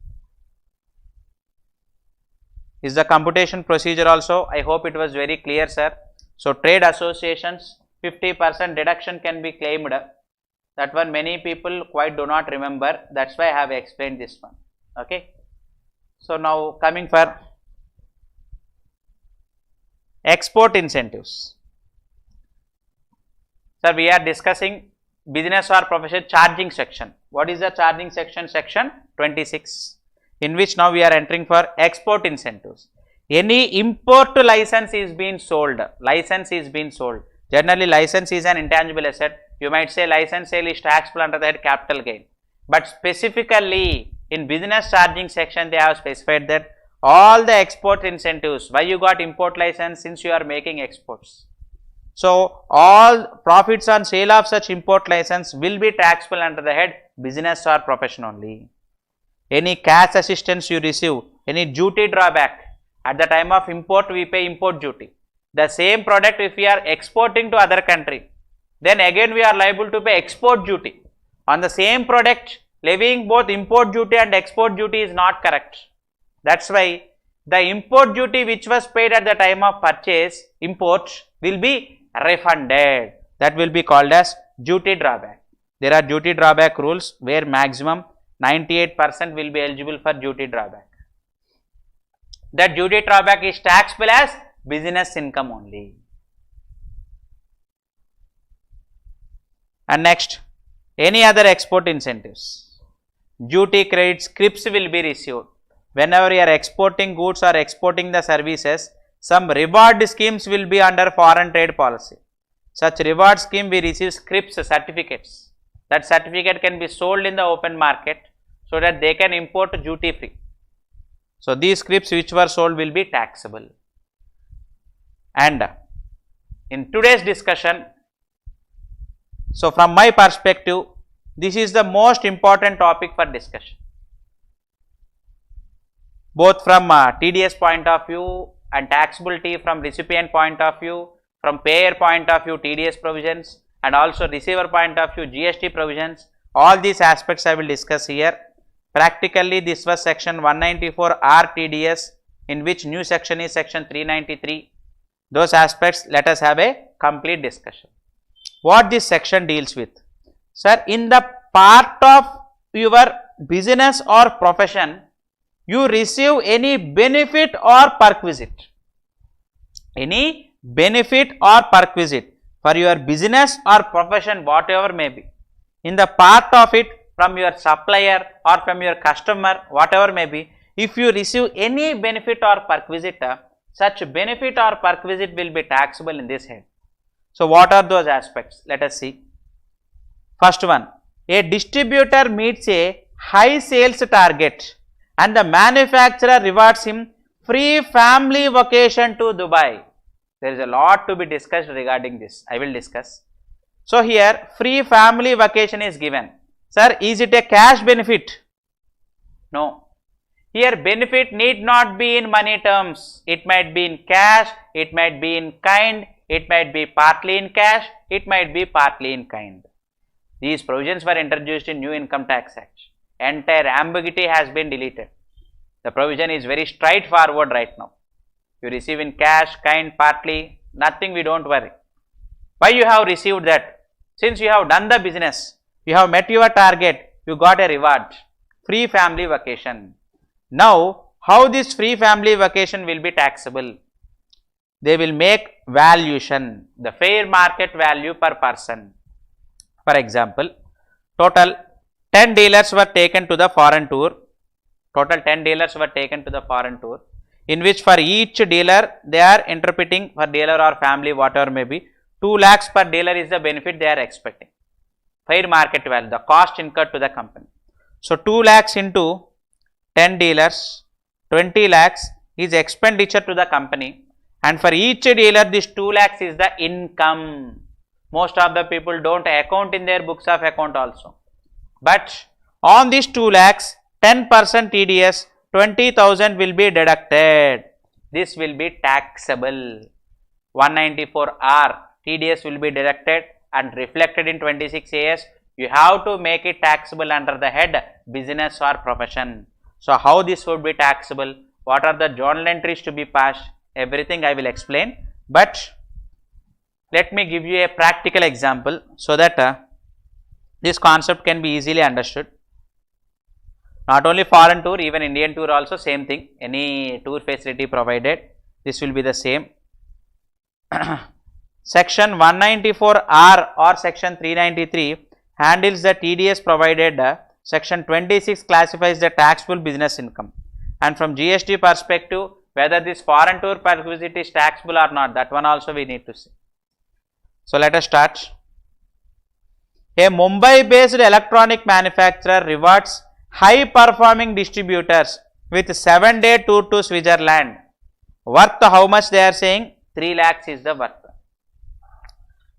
Is the computation procedure also? I hope it was very clear, sir. So trade associations 50% deduction can be claimed. That one many people quite do not remember. That's why I have explained this one. Okay. So now coming for export incentives. Sir, we are discussing business or profession charging section. What is the charging section? Section 26, in which now we are entering for export incentives. Any import license is being sold. License is being sold. Generally, license is an intangible asset. You might say license sale is taxable under the head capital gain. But specifically in business charging section, they have specified that all the export incentives, why you got import license? Since you are making exports. So all profits on sale of such import license will be taxable under the head business or profession only. Any cash assistance you receive, any duty drawback, at the time of import we pay import duty. The same product if we are exporting to other country, then again we are liable to pay export duty. On the same product, levying both import duty and export duty is not correct. That's why the import duty which was paid at the time of purchase, import, will be refunded. That will be called as duty drawback. There are duty drawback rules where maximum 98% will be eligible for duty drawback. That duty drawback is taxable as business income only. And next, any other export incentives. Duty credit scrips will be received. Whenever you are exporting goods or exporting the services, some reward schemes will be under foreign trade policy. Such reward scheme we receive scrips, certificates. That certificate can be sold in the open market so that they can import duty free. So these scrips which were sold will be taxable. And in today's discussion, so from my perspective, this is the most important topic for discussion. Both from TDS point of view and taxability from recipient point of view, from payer point of view TDS provisions, and also receiver point of view GST provisions, all these aspects I will discuss here. Practically this was section 194 R TDS, in which new section is section 393. Those aspects let us have a complete discussion. What this section deals with? Sir, in the part of your business or profession, you receive any benefit or perquisite. Any benefit or perquisite for your business or profession, whatever may be. In the part of it, from your supplier or from your customer, whatever may be, if you receive any benefit or perquisite, such benefit or perquisite will be taxable in this head. So, what are those aspects? Let us see. First one, a distributor meets a high sales target and the manufacturer rewards him free family vacation to Dubai. There is a lot to be discussed regarding this. I will discuss. So, here free family vacation is given. Sir, is it a cash benefit? No. Here benefit need not be in money terms. It might be in cash, it might be in kind, it might be partly in cash, it might be partly in kind. These provisions were introduced in new Income Tax Act. Entire ambiguity has been deleted. The provision is very straightforward right now. You receive in cash, kind, partly, nothing, we don't worry. Why you have received that? Since you have done the business, you have met your target, you got a reward, free family vacation. Now, how this free family vacation will be taxable? They will make valuation, the fair market value per person. For example, total 10 dealers were taken to the foreign tour. Total 10 dealers were taken to the foreign tour, in which for each dealer they are interpreting, for dealer or family whatever may be, 2 lakhs per dealer is the benefit they are expecting. Fair market value, the cost incurred to the company. So, 2 lakhs into 10 dealers, 20 lakhs is expenditure to the company, and for each dealer this 2 lakhs is the income. Most of the people don't account in their books of account also. But on this 2 lakhs, 10% TDS, 20,000 will be deducted. This will be taxable. 194R TDS will be deducted and reflected in 26 AS. You have to make it taxable under the head business or profession. So, how this would be taxable? What are the journal entries to be passed? Everything I will explain. But let me give you a practical example so that this concept can be easily understood. Not only foreign tour, even Indian tour also same thing. Any tour facility provided, this will be the same. Section 194R or section 393 handles the TDS provided. Section 26 classifies the taxable business income, and from GST perspective, whether this foreign tour perquisite is taxable or not, that one also we need to see. So, let us start. A Mumbai based electronic manufacturer rewards high performing distributors with 7-day tour to Switzerland. Worth how much they are saying? 3 lakhs is the worth.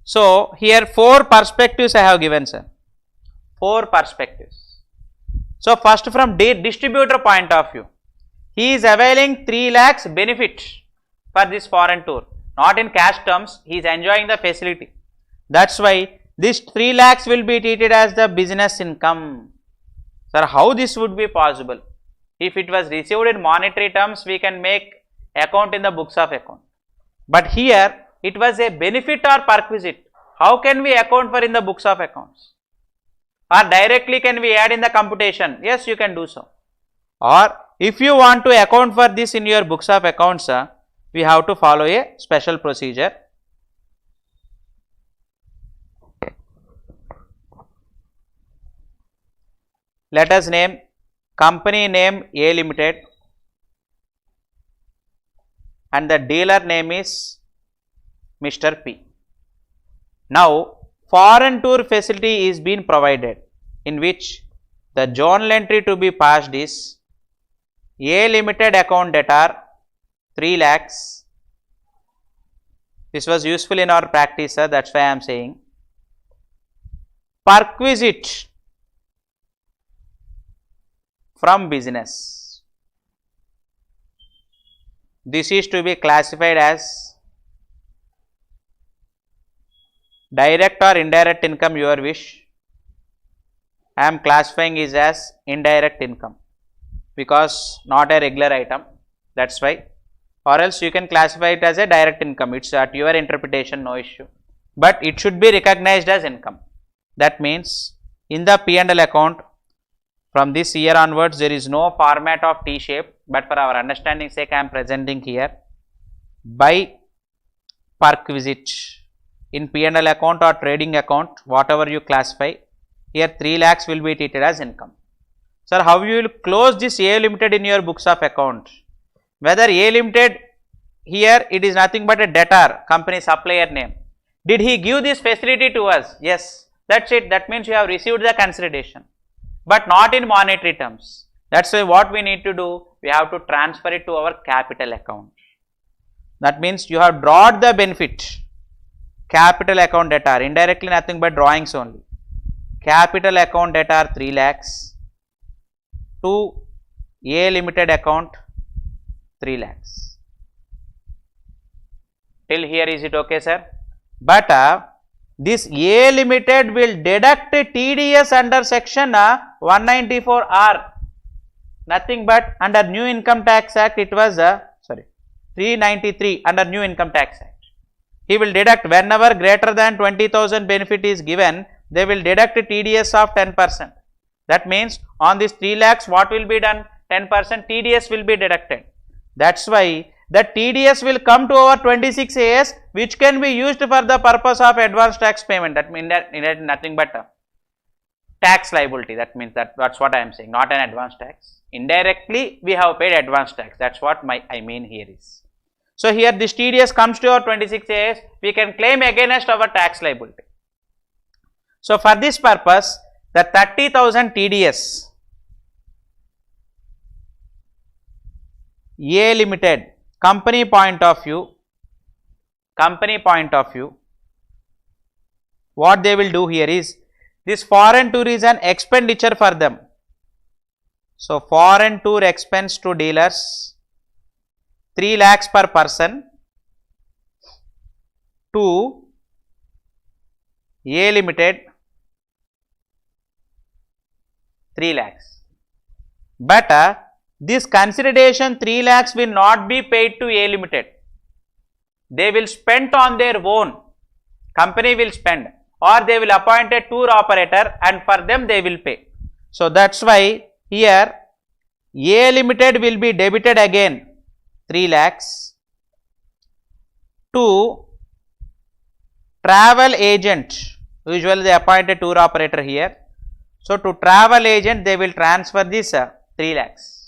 So, here 4 perspectives I have given, sir. 4 perspectives. So, first from distributor point of view, he is availing 3 lakhs benefit for this foreign tour. Not in cash terms, he is enjoying the facility. That's why this 3 lakhs will be treated as the business income. Sir, how this would be possible? If it was received in monetary terms, we can make account in the books of account. But here, it was a benefit or perquisite. How can we account for in the books of accounts? Or directly can we add in the computation? Yes, you can do so. Or if you want to account for this in your books of accounts, we have to follow a special procedure. Let us name company name A Limited and the dealer name is Mr. P. Now, foreign tour facility is being provided, in which the journal entry to be passed is A Limited account debtor 3 lakhs. This was useful in our practice, sir, that's why I am saying. Perquisite from business. This is to be classified as direct or indirect income, your wish. I am classifying is as indirect income because not a regular item, that is why, or else you can classify it as a direct income, it is at your interpretation, no issue, but it should be recognized as income. That means in the P&L account from this year onwards there is no format of T shape, but for our understanding sake I am presenting here by Perquisite in P&L account or trading account, whatever you classify, here 3 lakhs will be treated as income. Sir, how you will close this A limited in your books of account? Whether A limited here it is nothing but a debtor, company supplier name. Did he give this facility to us? Yes, that's it. That means you have received the consideration, but not in monetary terms. That's why what we need to do, we have to transfer it to our capital account. That means you have brought the benefit, capital account debtor, indirectly nothing but drawings only. Capital account debtor 3 lakhs to A limited account 3 lakhs. Till here is it okay, sir? But this A limited will deduct TDS under section 194R, nothing but under new income tax act it was 393 under new income tax act. He will deduct whenever greater than 20,000 benefit is given, they will deduct TDS of 10%. That means on this 3 lakhs what will be done? 10% TDS will be deducted. That's why the TDS will come to our 26AS, which can be used for the purpose of advance tax payment. That means that nothing but tax liability. That means that's what I am saying, not an advance tax. Indirectly we have paid advance tax. That's what I mean here is. So here this TDS comes to our 26AS, we can claim against our tax liability. So for this purpose, the 30,000 TDS A limited, company point of view, what they will do here is, this foreign tour is an expenditure for them. So foreign tour expense to dealers 3 lakhs per person to A limited 3 lakhs. But this consideration 3 lakhs will not be paid to A limited. They will spend on their own. Company will spend, or they will appoint a tour operator and for them they will pay. So that's why here A limited will be debited again 3 lakhs to travel agent. Usually they appoint a tour operator here. So to travel agent they will transfer this 3 lakhs.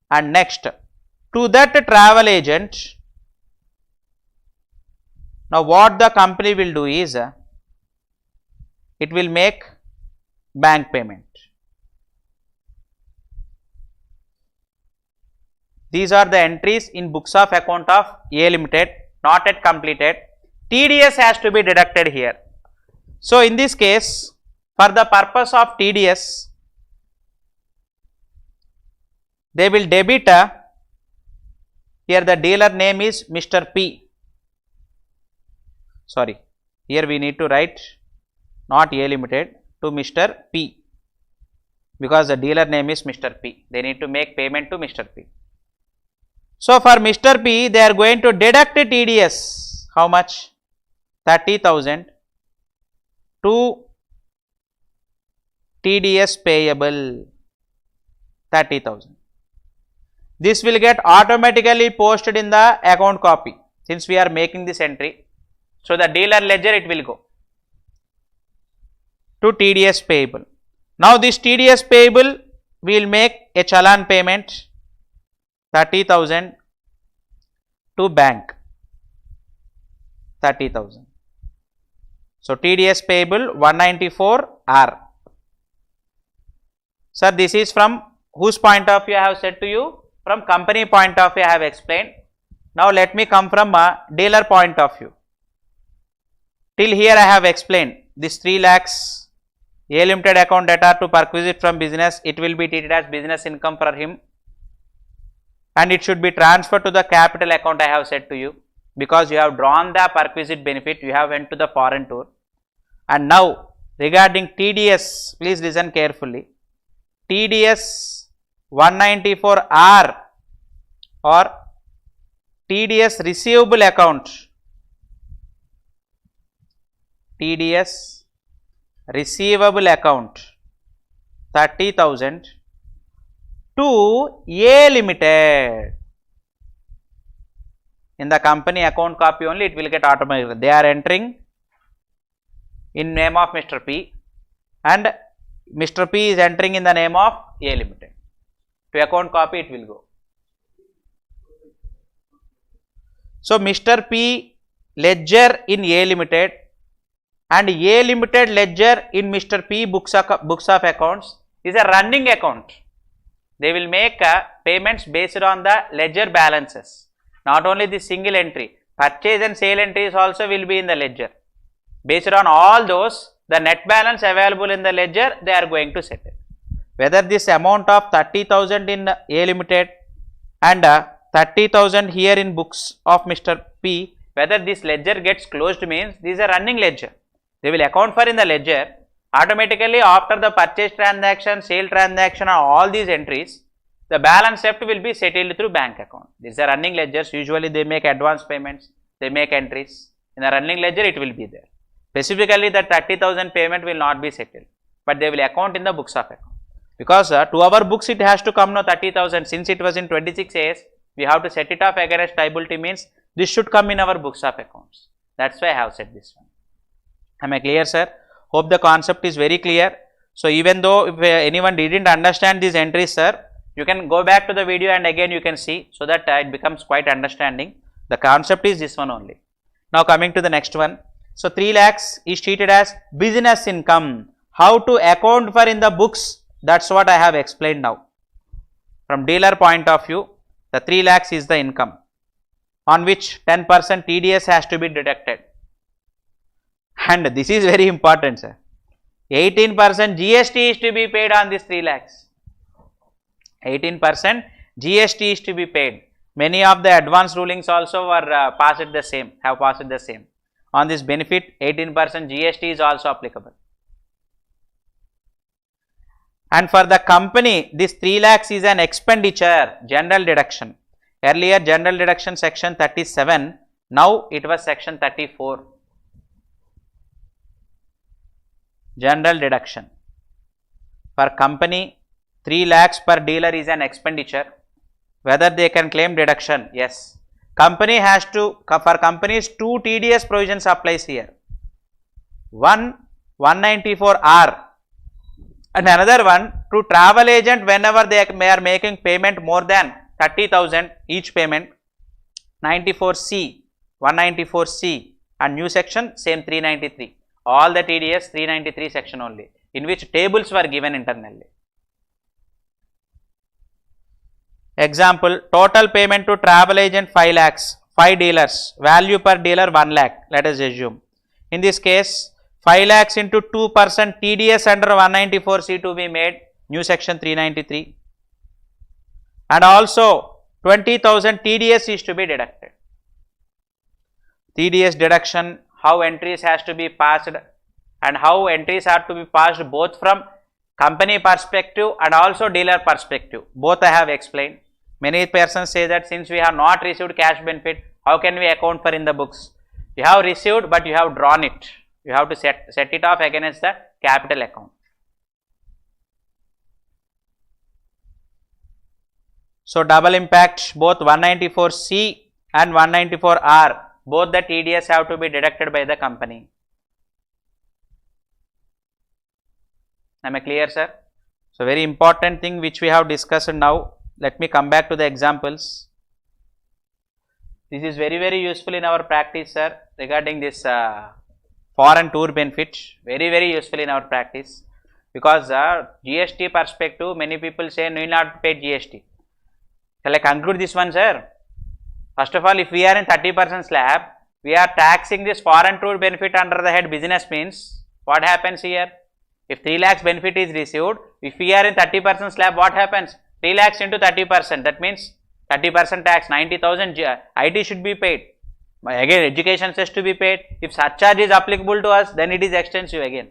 And next to that travel agent, now what the company will do is, it will make bank payment. These are the entries in books of account of A limited, not yet completed. TDS has to be deducted here. So in this case, for the purpose of TDS, they will debit, here the dealer name is Mr. P. Sorry, here we need to write not A limited, to Mr. P, because the dealer name is Mr. P. They need to make payment to Mr. P. So for Mr. P, they are going to deduct TDS. How much? 30,000 to TDS payable 30,000. This will get automatically posted in the account copy since we are making this entry. So the dealer ledger it will go to TDS payable. Now this TDS payable we will make a challan payment 30,000 to bank 30,000. So TDS payable 194R. Sir, this is from whose point of view I have said to you? From company point of view I have explained. Now let me come from a dealer point of view. Till here I have explained this 3 lakhs A limited account debtor to Perquisite from business, it will be treated as business income for him and it should be transferred to the capital account I have said to you, because you have drawn the Perquisite benefit, you have went to the foreign tour and now regarding TDS, please listen carefully. TDS 194R or TDS receivable account, TDS receivable account 30,000 to A Limited. In the company account copy only it will get automatically. They are entering in name of Mr. P and Mr. P is entering in the name of A Limited. To account copy it will go. So, Mr. P ledger in A Limited and A Limited ledger in Mr. P books of accounts is a running account. They will make payments based on the ledger balances. Not only the single entry, purchase and sale entries also will be in the ledger. Based on all those, the net balance available in the ledger, they are going to settle. Whether this amount of 30,000 in A Limited and 30,000 here in books of Mr. P, whether this ledger gets closed means this is a running ledger. They will account for in the ledger. Automatically after the purchase transaction, sale transaction or all these entries, the balance left will be settled through bank account. These are running ledgers. Usually they make advance payments, they make entries. In the running ledger it will be there. Specifically the 30,000 payment will not be settled, but they will account in the books of account. Because to our books it has to come now 30,000, since it was in 26 A's, we have to set it off against liability means this should come in our books of accounts. That's why I have said this one. Am I clear, sir? Hope the concept is very clear. So, even though if anyone didn't understand these entries, sir, you can go back to the video and again you can see, so that it becomes quite understanding. The concept is this one only. Now, coming to the next one. So, 3 lakhs is treated as business income. How to account for in the books, that's what I have explained now. From dealer point of view, the 3 lakhs is the income on which 10% TDS has to be deducted. And this is very important, sir. 18% GST is to be paid on this 3 lakhs. 18% GST is to be paid. Many of the advance rulings also were passed the same, have passed the same. On this benefit, 18% GST is also applicable. And for the company, this 3 lakhs is an expenditure, general deduction. Earlier, general deduction section 37, now it was section 34. General deduction. For company, 3 lakhs per dealer is an expenditure. Whether they can claim deduction? Yes. Company has to, for companies, 2 TDS provisions applies here. One, 194R. And another one, to travel agent whenever they are making payment more than 30,000 each payment, 94C, 194C and new section same 393. All the TDS 393 section only, in which tables were given internally. Example, total payment to travel agent 5 lakhs, 5 dealers, value per dealer 1 lakh, let us assume. In this case, 5 lakhs into 2% TDS under 194C to be made, new section 393. And also 20,000 TDS is to be deducted. TDS deduction, how entries has to be passed and how entries are to be passed both from company perspective and also dealer perspective. Both I have explained. Many persons say that since we have not received cash benefit, how can we account for in the books? You have received but you have drawn it. You have to set it off against the capital account. So, double impact, both 194C and 194R, both the TDS have to be deducted by the company. Am I clear, sir? So, very important thing which we have discussed now. Let me come back to the examples. This is very useful in our practice, sir, regarding this foreign tour benefit. Very useful in our practice, because GST perspective, many people say no, not pay GST. Shall I conclude this one, sir? First of all, if we are in 30% slab, we are taxing this foreign tour benefit under the head business means, what happens here? If 3 lakhs benefit is received, if we are in 30% slab, what happens? 3 lakhs into 30%, that means 30% tax, 90,000 IT should be paid. Again, education cess to be paid. If surcharge is applicable to us, then it is extensive again.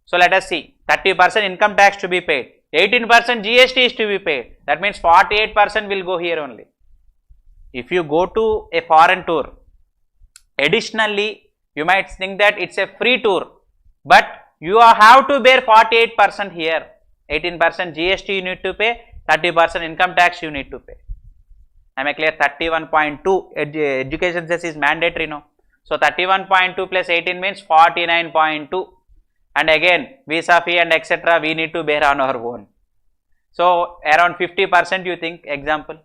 So let us see, 30% income tax to be paid, 18% GST is to be paid, that means 48% will go here only. If you go to a foreign tour, additionally you might think that it's a free tour, but you have to bear 48% here, 18% GST you need to pay, 30% income tax you need to pay. Am I clear? 31.2 education cess is mandatory now. So 31.2 plus 18 means 49.2, and again visa fee and etc. we need to bear on our own. So around 50% you think, example.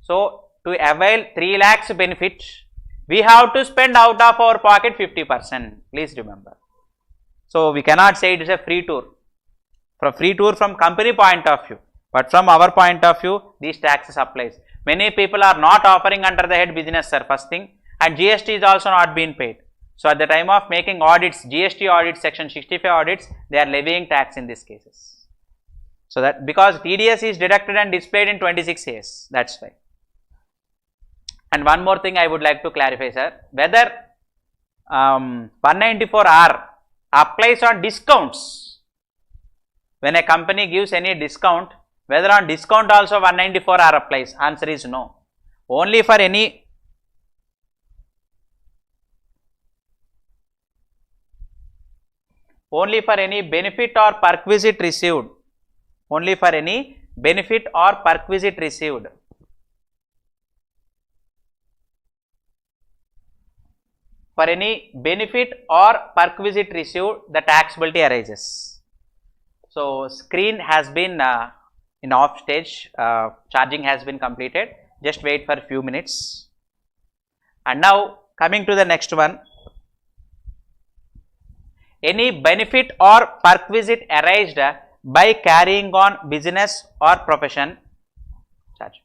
So to avail 3 lakhs benefit, we have to spend out of our pocket 50%, please remember. So we cannot say it is a free tour, from company point of view, but from our point of view these taxes applies. Many people are not offering under the head business, sir, first thing, and GST is also not being paid. So at the time of making audits, GST audits, section 65 audits, they are levying tax in these cases. So that because TDS is deducted and displayed in 26 years, that's why. And one more thing I would like to clarify, sir, whether 194R applies on discounts. When a company gives any discount, whether on discount also 194R applies, answer is no. Only for any benefit or perquisite received, only for any benefit or perquisite received. For any benefit or perquisite received, the taxability arises. So screen has been in off stage, charging has been completed, just wait for a few minutes. And now coming to the next one, any benefit or perquisite arised by carrying on business or profession, charge.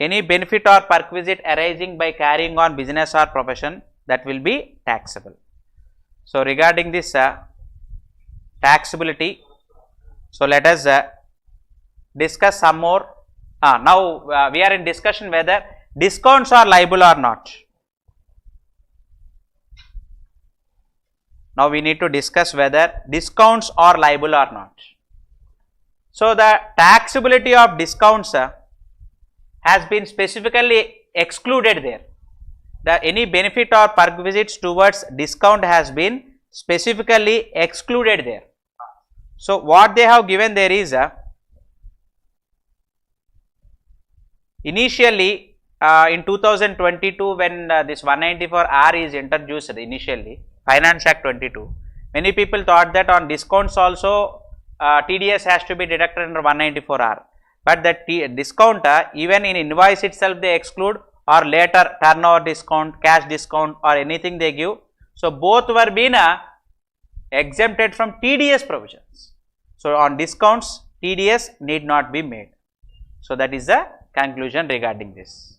Any benefit or perquisite arising by carrying on business or profession, that will be taxable. So regarding this taxability, so let us discuss some more. Now we are in discussion whether discounts are liable or not. Now we need to discuss whether discounts are liable or not. So the taxability of discounts has been specifically excluded there. Any benefit or perquisites towards discount has been specifically excluded there. So what they have given there is initially in 2022 when this 194R is introduced initially, Finance Act 22, many people thought that on discounts also TDS has to be deducted under 194R, but that discount even in invoice itself they exclude, or later turnover discount, cash discount or anything they give. So both were being exempted from TDS provisions. So on discounts TDS need not be made. So that is the conclusion regarding this.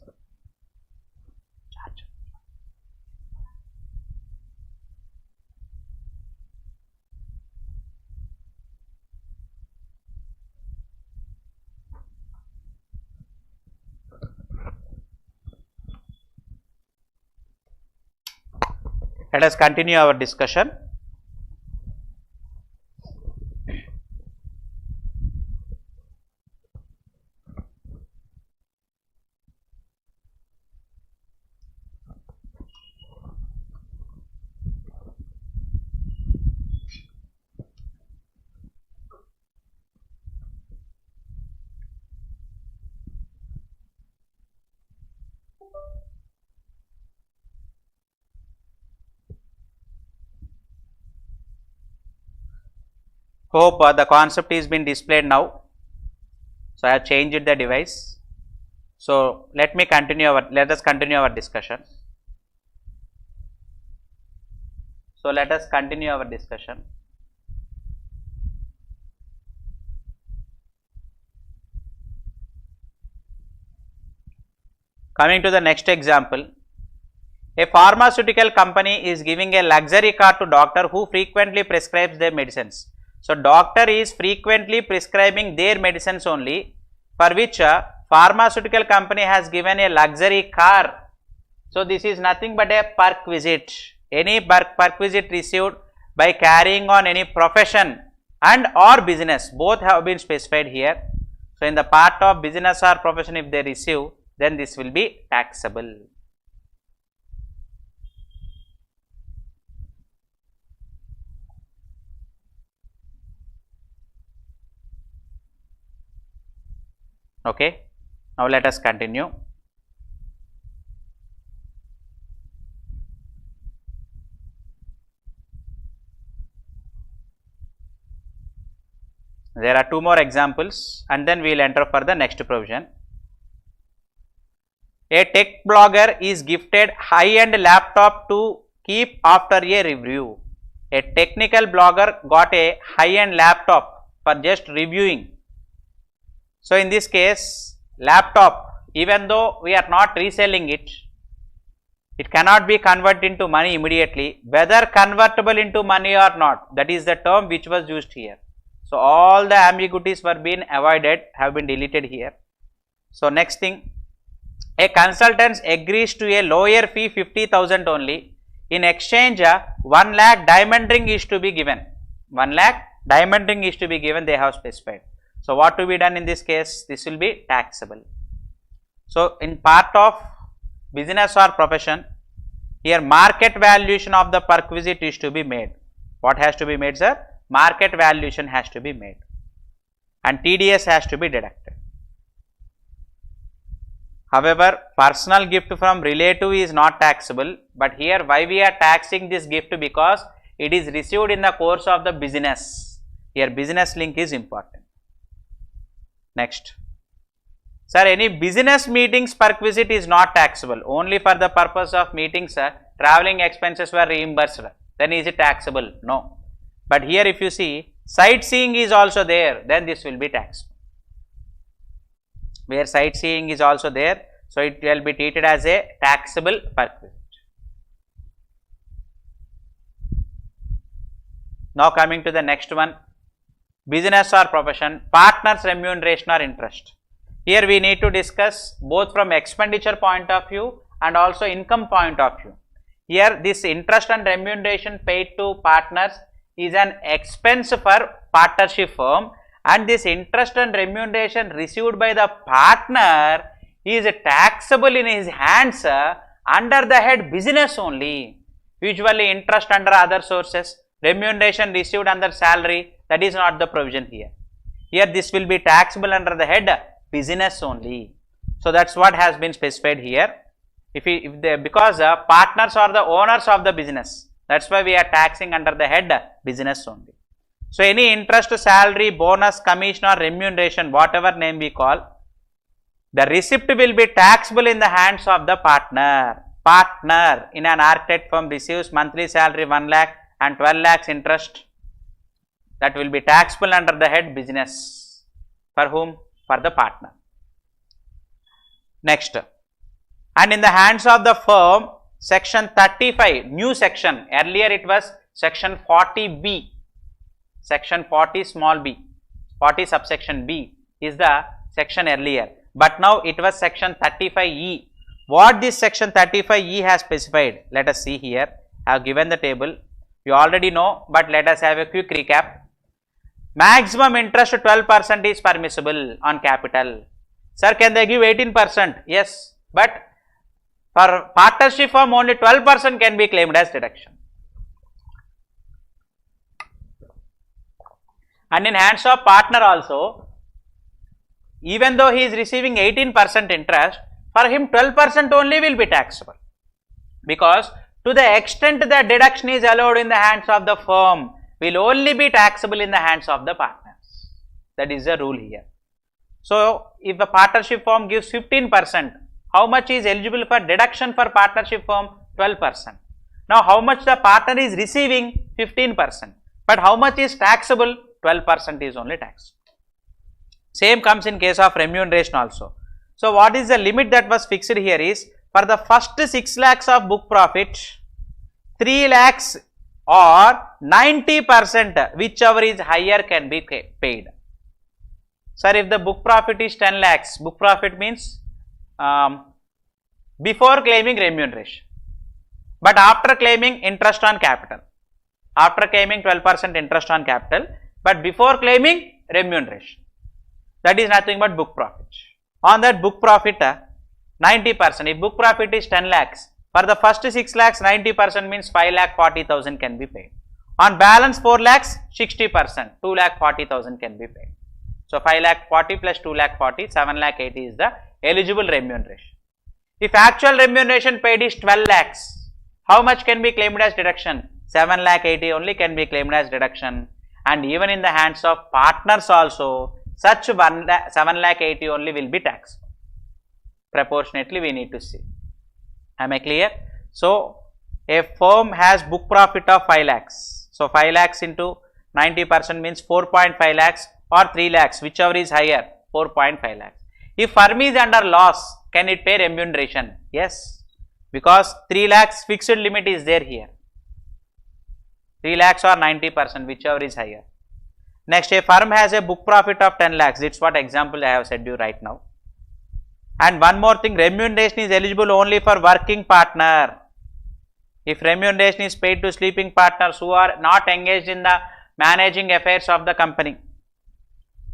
Let us continue our discussion. Hope the concept is been displayed now. So I have changed the device. So let us continue our discussion. So let us continue our discussion. Coming to the next example, a pharmaceutical company is giving a luxury car to doctor who frequently prescribes their medicines. So doctor is frequently prescribing their medicines only, for which a pharmaceutical company has given a luxury car. So this is nothing but a perquisite. Any perquisite received by carrying on any profession and or business, both have been specified here. So, in the part of business or profession, if they receive, then this will be taxable. Okay. Now, let us continue. There are two more examples and then we will enter for the next provision. A tech blogger is gifted high-end laptop to keep after a review. A technical blogger got a high-end laptop for just reviewing. So, in this case, laptop, even though we are not reselling it, it cannot be converted into money immediately, whether convertible into money or not, that is the term which was used here. So, all the ambiguities were being avoided, have been deleted here. So, next thing, a consultant agrees to a lower fee 50,000 only. In exchange, 1 lakh diamond ring is to be given. 1 lakh diamond ring is to be given, they have specified. So, what to be done in this case? This will be taxable. So, in part of business or profession, here market valuation of the perquisite is to be made. What has to be made, sir? Market valuation has to be made and TDS has to be deducted. However, personal gift from relative is not taxable, but here why we are taxing this gift? Because it is received in the course of the business. Here business link is important. Next, sir, any business meetings perquisite is not taxable, only for the purpose of meetings, sir, travelling expenses were reimbursed, then is it taxable? No. But here if you see sightseeing is also there, then this will be taxable. Where sightseeing is also there, so it will be treated as a taxable perquisite. Now coming to the next one, business or profession, partners remuneration or interest. Here we need to discuss both from expenditure point of view and also income point of view. Here this interest and remuneration paid to partners is an expense for partnership firm, and this interest and remuneration received by the partner is taxable in his hands under the head business only. Usually interest under other sources, remuneration received under salary, that is not the provision here. Here this will be taxable under the head business only. So, that is what has been specified here. Because partners are the owners of the business, that is why we are taxing under the head business only. So, any interest, salary, bonus, commission or remuneration, whatever name we call, the receipt will be taxable in the hands of the partner. Partner in an architect firm receives monthly salary 1 lakh and 12 lakhs interest, that will be taxable under the head business. For whom? For the partner. Next, and in the hands of the firm, section 35, new section, earlier it was section 40B, section 40 small b, 40 subsection B is the section earlier, but now it was section 35E. What this section 35E has specified? Let us see here. I have given the table, you already know, but let us have a quick recap. Maximum interest 12% is permissible on capital. Sir, can they give 18%? Yes, but for partnership firm only 12% can be claimed as deduction. And in hands of partner also, even though he is receiving 18% interest, for him 12% only will be taxable, because to the extent that deduction is allowed in the hands of the firm will only be taxable in the hands of the partners. That is the rule here. So, if a partnership firm gives 15%, how much is eligible for deduction for partnership firm? 12%. Now, how much the partner is receiving? 15%. But how much is taxable? 12% is only taxable. Same comes in case of remuneration also. So, what is the limit that was fixed here is, for the first 6 lakhs of book profit, 3 lakhs or 90%, whichever is higher, can be paid. Sir, if the book profit is 10 lakhs, book profit means before claiming remuneration, but after claiming interest on capital. after claiming 12% interest on capital, but before claiming remuneration. That is nothing but book profit. On that book profit, 90%. If book profit is 10 lakhs, for the first 6 lakhs, 90% means 5 lakh 40,000 can be paid. On balance 4 lakhs, 60%, 2 lakh 40,000 can be paid. So 5 lakh 40 plus 2 lakh 40, 7 lakh 80 is the eligible remuneration. If actual remuneration paid is 12 lakhs, how much can be claimed as deduction? 7 lakh 80 only can be claimed as deduction, and even in the hands of partners also, such 7 lakh 80 only will be taxed. Proportionately we need to see. Am I clear? So a firm has book profit of 5 lakhs. So 5 lakhs into 90% means 4.5 lakhs or 3 lakhs, whichever is higher, 4.5 lakhs. If firm is under loss, can it pay remuneration? Yes, because 3 lakhs fixed limit is there here. 3 lakhs or 90%, whichever is higher. Next, a firm has a book profit of 10 lakhs. It's what example I have said you right now. And one more thing, remuneration is eligible only for working partner. If remuneration is paid to sleeping partners who are not engaged in the managing affairs of the company,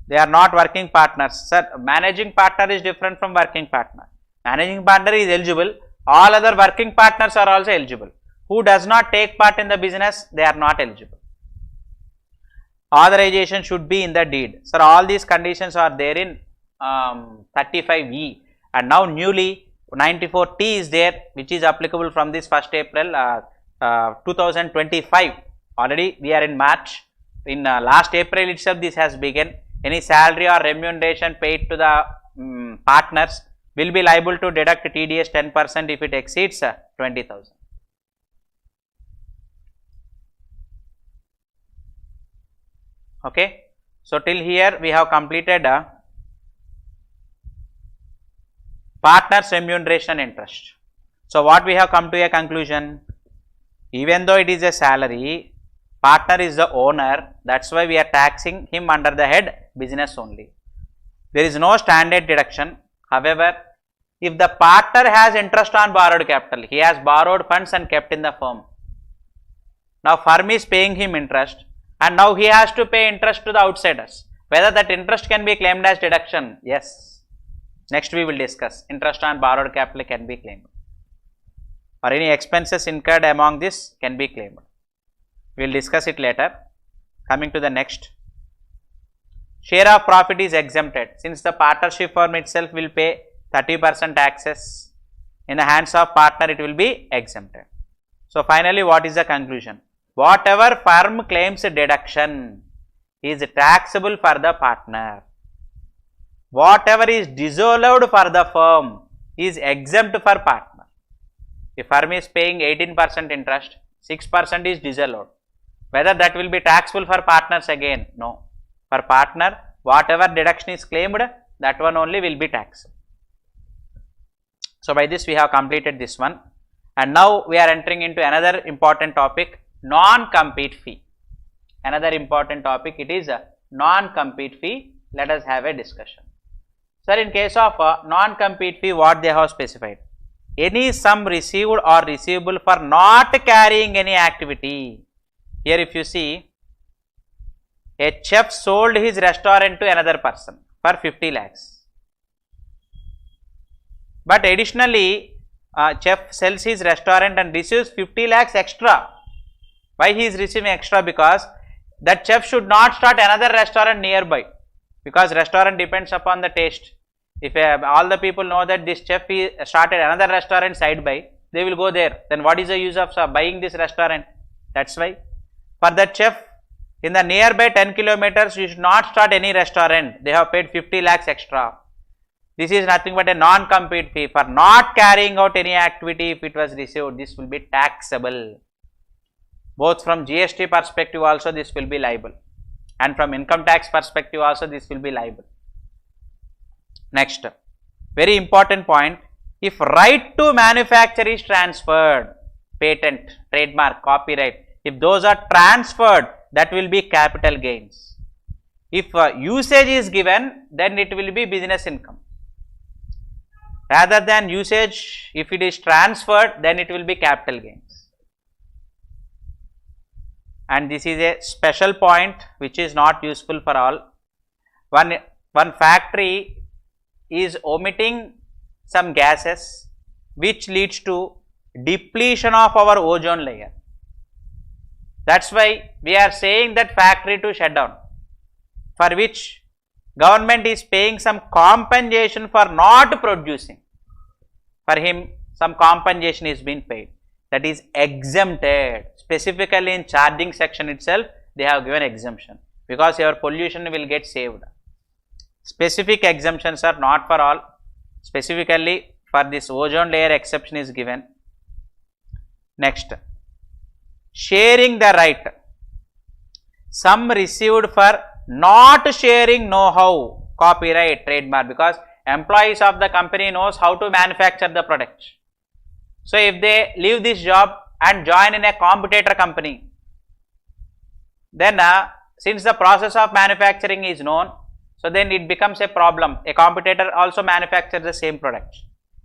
they are not working partners. Sir, managing partner is different from working partner. Managing partner is eligible. All other working partners are also eligible. Who does not take part in the business, they are not eligible. Authorization should be in the deed. Sir, all these conditions are there in 35E, and now newly 94T is there, which is applicable from this 1st April 2025. Already we are in March. In last April itself this has begun. Any salary or remuneration paid to the partners will be liable to deduct TDS 10% if it exceeds 20,000. Okay. So till here we have completed partners remuneration interest. So what we have come to a conclusion, even though it is a salary, partner is the owner, that's why we are taxing him under the head business only. There is no standard deduction. However, if the partner has interest on borrowed capital, he has borrowed funds and kept in the firm. Now firm is paying him interest, and now he has to pay interest to the outsiders. Whether that interest can be claimed as deduction? Yes. Next we will discuss. Interest on borrowed capital can be claimed, or any expenses incurred among this can be claimed. We will discuss it later. Coming to the next. Share of profit is exempted. Since the partnership firm itself will pay 30% taxes, in the hands of partner it will be exempted. So finally what is the conclusion? Whatever firm claims deduction is taxable for the partner. Whatever is disallowed for the firm is exempt for partner. If firm is paying 18% interest, 6% is disallowed. Whether that will be taxable for partners again? No. For partner, whatever deduction is claimed, that one only will be taxed. So by this we have completed this one, and now we are entering into another important topic, non-compete fee. Another important topic, it is a non-compete fee. Let us have a discussion. Sir, in case of non-compete fee, what they have specified? Any sum received or receivable for not carrying any activity. Here if you see, a chef sold his restaurant to another person for 50 lakhs. But additionally, chef sells his restaurant and receives 50 lakhs extra. Why he is receiving extra? Because that chef should not start another restaurant nearby, because restaurant depends upon the taste. If all the people know that this chef started another restaurant side by, they will go there. Then what is the use of buying this restaurant? That's why for that chef in the nearby 10 kilometers, you should not start any restaurant. They have paid 50 lakhs extra. This is nothing but a non-compete fee for not carrying out any activity. If it was received, this will be taxable. Both from GST perspective also this will be liable, and from income tax perspective also this will be liable. Next, very important point, if right to manufacture is transferred, patent, trademark, copyright, if those are transferred, that will be capital gains. If usage is given, then it will be business income. Rather than usage, if it is transferred, then it will be capital gains. and this is a special point which is not useful for all. One factory is emitting some gases which leads to depletion of our ozone layer. That's why we are saying that factory to shut down, for which government is paying some compensation for not producing. For him, some compensation is being paid. That is exempted. Specifically in charging section itself, they have given exemption because your pollution will get saved. Specific exemptions are not for all. Specifically for this ozone layer exception is given. Next, sharing the right. Some received for not sharing know-how, copyright, trademark, because employees of the company knows how to manufacture the product. So if they leave this job and join in a competitor company, then since the process of manufacturing is known, so then it becomes a problem. A competitor also manufactures the same product.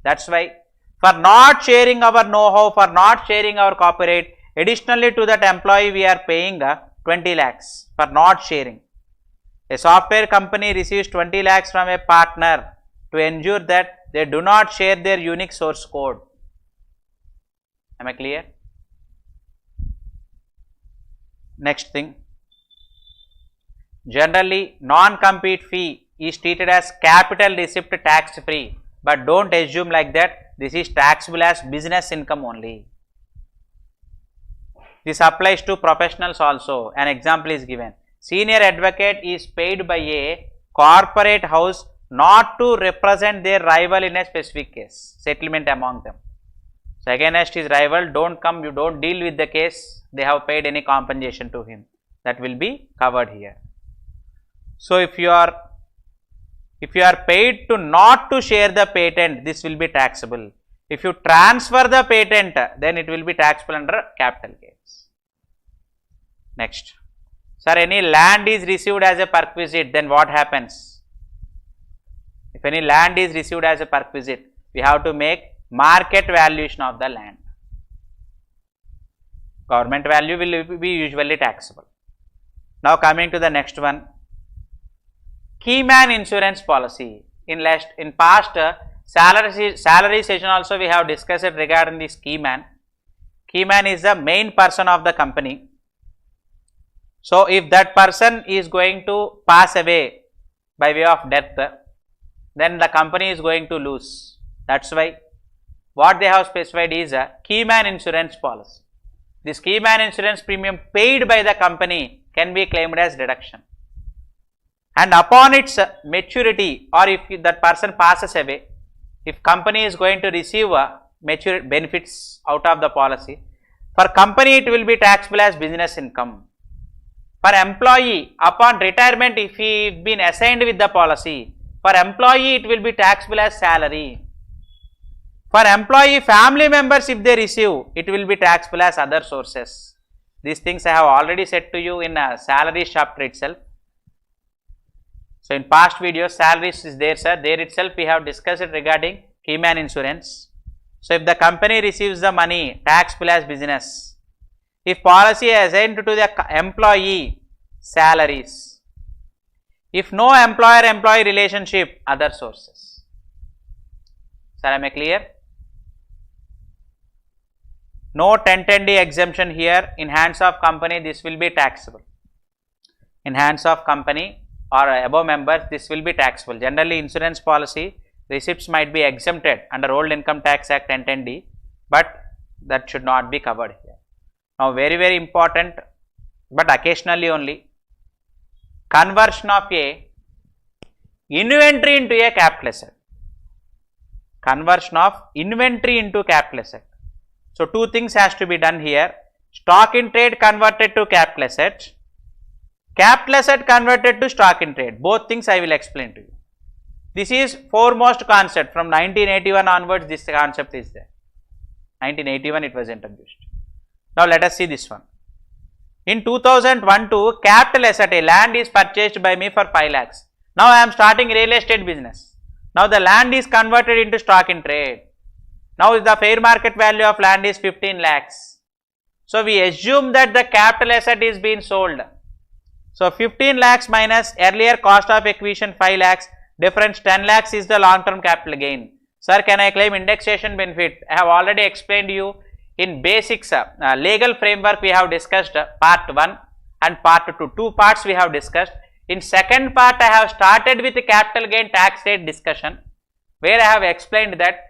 That's why for not sharing our know-how, for not sharing our copyright, additionally to that employee we are paying 20 lakhs for not sharing. A software company receives 20 lakhs from a partner to ensure that they do not share their unique source code. Am I clear? Next thing, generally non-compete fee is treated as capital receipt tax free, but don't assume like that. This is taxable as business income only. This applies to professionals also. An example is given. Senior advocate is paid by a corporate house not to represent their rival in a specific case, settlement among them. So against his rival, don't come, you don't deal with the case, they have paid any compensation to him. That will be covered here. So if you are paid to not to share the patent, this will be taxable. If you transfer the patent, then it will be taxable under capital gains. Next, sir, any land is received as a perquisite, then what happens? If any land is received as a perquisite, we have to make market valuation of the land. Government value will be usually taxable. Now coming to the next one, keyman insurance policy. In past salary session also we have discussed it regarding this keyman. Keyman is the main person of the company. So if that person is going to pass away by way of death, then the company is going to lose. That's why what they have specified is a keyman insurance policy. This keyman insurance premium paid by the company can be claimed as deduction. And upon its maturity, or if that person passes away, if company is going to receive mature benefits out of the policy, for company it will be taxable as business income. For employee, upon retirement, if he been assigned with the policy, for employee it will be taxable as salary. For employee family members, if they receive, it will be taxable as other sources. These things I have already said to you in a salary chapter itself. So in past videos, salaries is there, sir. There itself we have discussed it regarding keyman insurance. So if the company receives the money, taxable as business. If policy is assigned to the employee, salaries. If no employer-employee relationship, other sources. Sir, am I clear? No 1010D exemption here. In hands of company, this will be taxable. In hands of company or above members, this will be taxable. Generally, insurance policy receipts might be exempted under Old Income Tax Act 1010D, but that should not be covered here. Now, very important, but occasionally only, conversion of a inventory into a capital asset. Conversion of inventory into capital asset. So, two things has to be done here. Stock in trade converted to capital asset. Capital asset converted to stock in trade. Both things I will explain to you. This is foremost concept. From 1981 onwards, this concept is there. 1981 it was introduced. Now let us see this one. In 2001-2, capital asset, a land is purchased by me for 5 lakhs. Now I am starting real estate business. Now the land is converted into stock in trade. Now the fair market value of land is 15 lakhs. So we assume that the capital asset is being sold. So 15 lakhs minus earlier cost of acquisition 5 lakhs, difference 10 lakhs is the long term capital gain. Sir, can I claim indexation benefit? I have already explained you in basics, legal framework we have discussed part 1 and part 2. Two parts we have discussed. In second part, I have started with the capital gain tax rate discussion, where I have explained that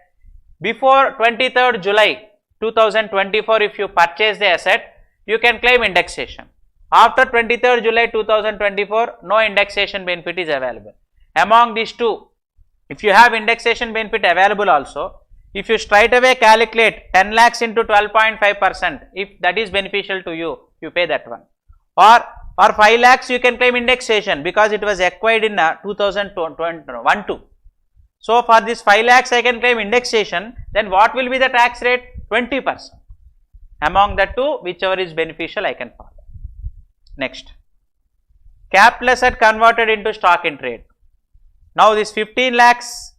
before 23rd July 2024, if you purchase the asset, you can claim indexation. After 23rd July 2024, no indexation benefit is available. Among these two, if you have indexation benefit available also, if you straight away calculate 10 lakhs into 12.5%, if that is beneficial to you, you pay that one. Or 5 lakhs you can claim indexation because it was acquired in 2001-2. So for this 5 lakhs I can claim indexation, then what will be the tax rate? 20%. Among the two, whichever is beneficial I can follow. Next, capital asset converted into stock in trade. Now this 15 lakhs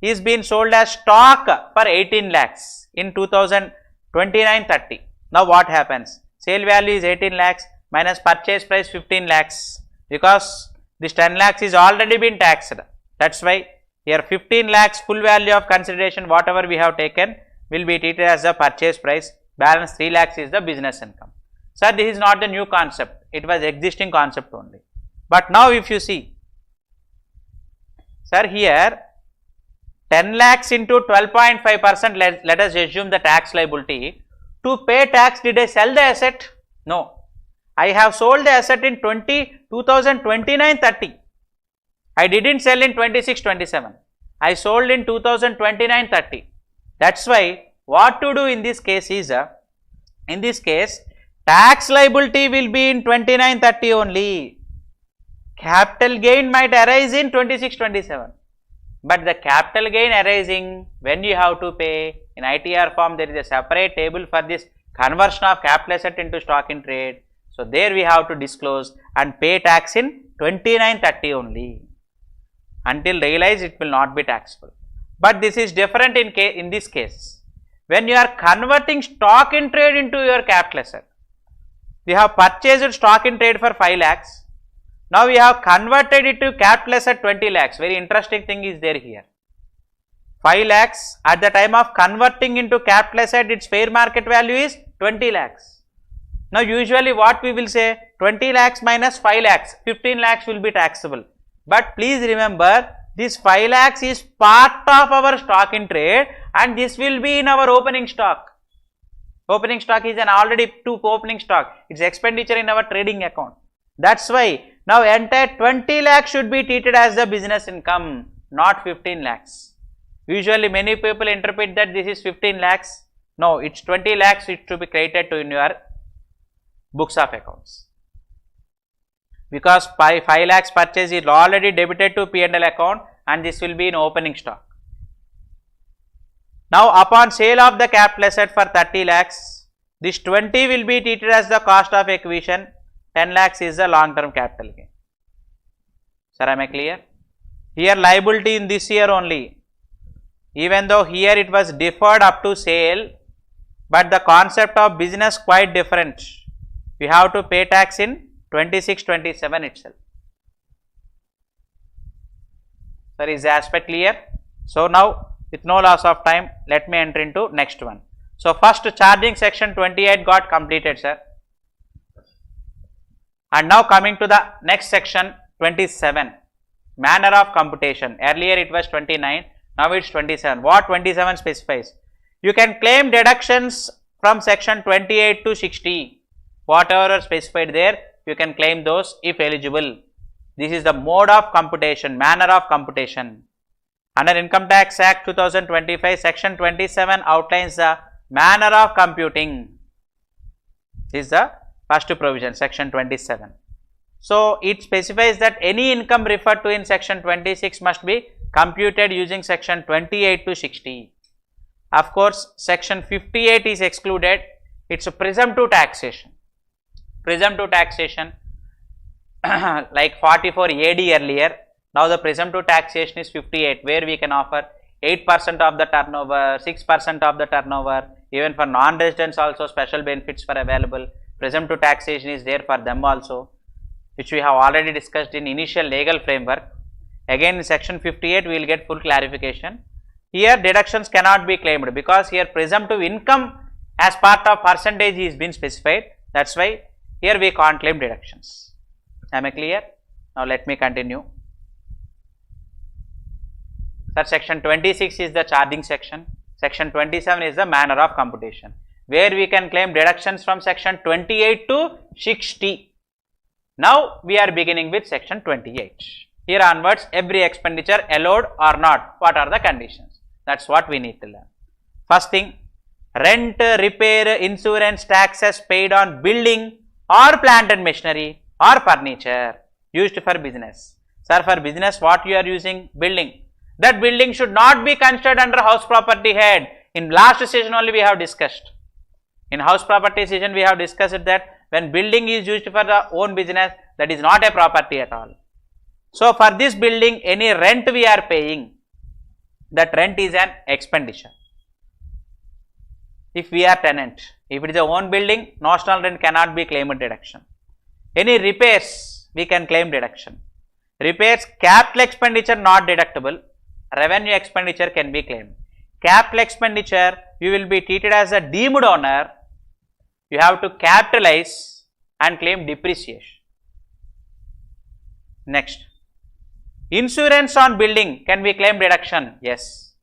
is being sold as stock for 18 lakhs in 2029-30. Now what happens? Sale value is 18 lakhs minus purchase price 15 lakhs, because this 10 lakhs is already been taxed. That's why here 15 lakhs full value of consideration whatever we have taken will be treated as the purchase price, balance 3 lakhs is the business income. Sir, this is not the new concept, it was existing concept only. But now if you see, sir, here 10 lakhs into 12.5%, let us assume the tax liability. To pay tax, did I sell the asset? No. I have sold the asset in 2029-30. I didn't sell in 26-27. I sold in 2029-30. That's why what to do in this case is, in this case, tax liability will be in 29-30 only. Capital gain might arise in 26-27. But the capital gain arising when you have to pay, in ITR form there is a separate table for this conversion of capital asset into stock in trade. So there we have to disclose and pay tax in 29-30 only. Until realized it will not be taxable. But this is different in this case. When you are converting stock in trade into your capital asset, we have purchased stock in trade for 5 lakhs. Now we have converted it to capital asset 20 lakhs. Very interesting thing is there here. 5 lakhs at the time of converting into capital asset, its fair market value is 20 lakhs. Now usually what we will say, 20 lakhs minus 5 lakhs, 15 lakhs will be taxable. But please remember, this 5 lakhs is part of our stock in trade and this will be in our opening stock. Opening stock is an already to opening stock. It's expenditure in our trading account. That's why now entire 20 lakhs should be treated as the business income, not 15 lakhs. Usually many people interpret that this is 15 lakhs. No, it's 20 lakhs, it should be credited to in your books of accounts. Because 5 lakhs purchase is already debited to P&L account and this will be in opening stock. Now upon sale of the capital asset for 30 lakhs, this 20 will be treated as the cost of acquisition, 10 lakhs is the long term capital gain. Sir, am I clear? Here liability in this year only, even though here it was deferred up to sale, but the concept of business quite different. We have to pay tax in 26-27 itself. Sir, is the aspect clear? So now with no loss of time, let me enter into next one. So first charging section 28 got completed, sir. And now coming to the next section 27, manner of computation. Earlier it was 29, now it's 27. What 27 specifies? You can claim deductions from section 28 to 60. Whatever are specified there, you can claim those if eligible. This is the mode of computation, manner of computation. Under Income Tax Act 2025, section 27 outlines the manner of computing. This is the first provision, section 27. So it specifies that any income referred to in section 26 must be computed using section 28 to 60. Of course, section 58 is excluded. It's a presumptive taxation. Presumptive taxation like 44 AD earlier. Now the presumptive taxation is 58, where we can offer 8% of the turnover, 6% of the turnover. Even for non-residents also special benefits are available. Presumptive taxation is there for them also, which we have already discussed in initial legal framework. Again in section 58 we will get full clarification. Here deductions cannot be claimed because here presumptive income as part of percentage is been specified. That is why here we can't claim deductions. Am I clear? Now let me continue. Sir, section 26 is the charging section. Section 27 is the manner of computation, where we can claim deductions from section 28 to 60. Now we are beginning with section 28. Here onwards every expenditure allowed or not, what are the conditions? That is what we need to learn. First thing, rent, repair, insurance, taxes paid on building or plant and machinery or furniture used for business. Sir, for business what you are using? Building. That building should not be considered under house property head. In last session only we have discussed. In house property session we have discussed that when building is used for the own business, that is not a property at all. So for this building any rent we are paying, that rent is an expenditure. If we are tenant, if it is a own building, notional rent cannot be claimed deduction. Any repairs we can claim deduction. Repairs, capital expenditure not deductible, revenue expenditure can be claimed. Capital expenditure you will be treated as a deemed owner, you have to capitalize and claim depreciation. Next, insurance on building can be claimed deduction, yes,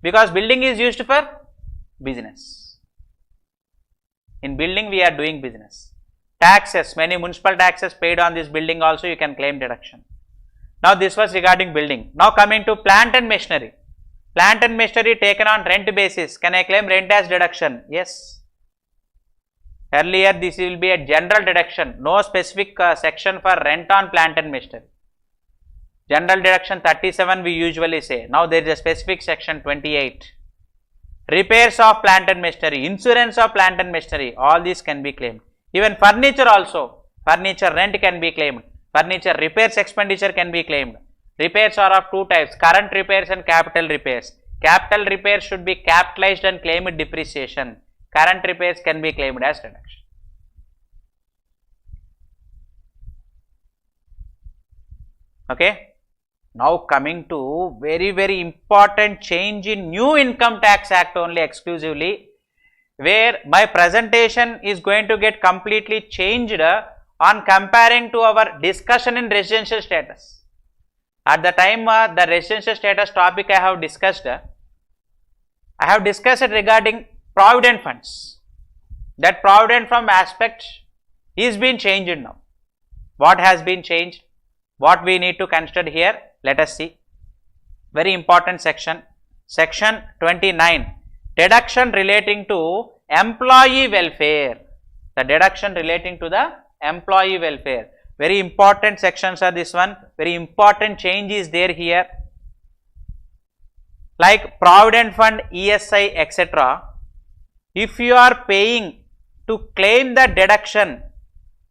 because building is used for business. In building we are doing business. Taxes, many municipal taxes paid on this building also you can claim deduction. Now this was regarding building. Now coming to plant and machinery. Plant and machinery taken on rent basis, can I claim rent as deduction? Yes. Earlier this will be a general deduction, no specific section for rent on plant and machinery. General deduction 37 we usually say. Now there is a specific section 28. Repairs of plant and machinery, insurance of plant and machinery, all these can be claimed. Even furniture also, furniture rent can be claimed. Furniture repairs expenditure can be claimed. Repairs are of two types, current repairs and capital repairs. Capital repairs should be capitalized and claimed depreciation. Current repairs can be claimed as deduction. Okay. Now coming to very important change in new income tax act only exclusively, where my presentation is going to get completely changed on comparing to our discussion in residential status. At the time the residential status topic I have discussed regarding provident funds. That provident fund aspect is being changed now. What has been changed? What we need to consider here? Let us see. Very important section. Section 29. Deduction relating to employee welfare. The deduction relating to the employee welfare. Very important sections are this one. Very important change is there here. Like provident fund, ESI, etc. If you are paying to claim the deduction,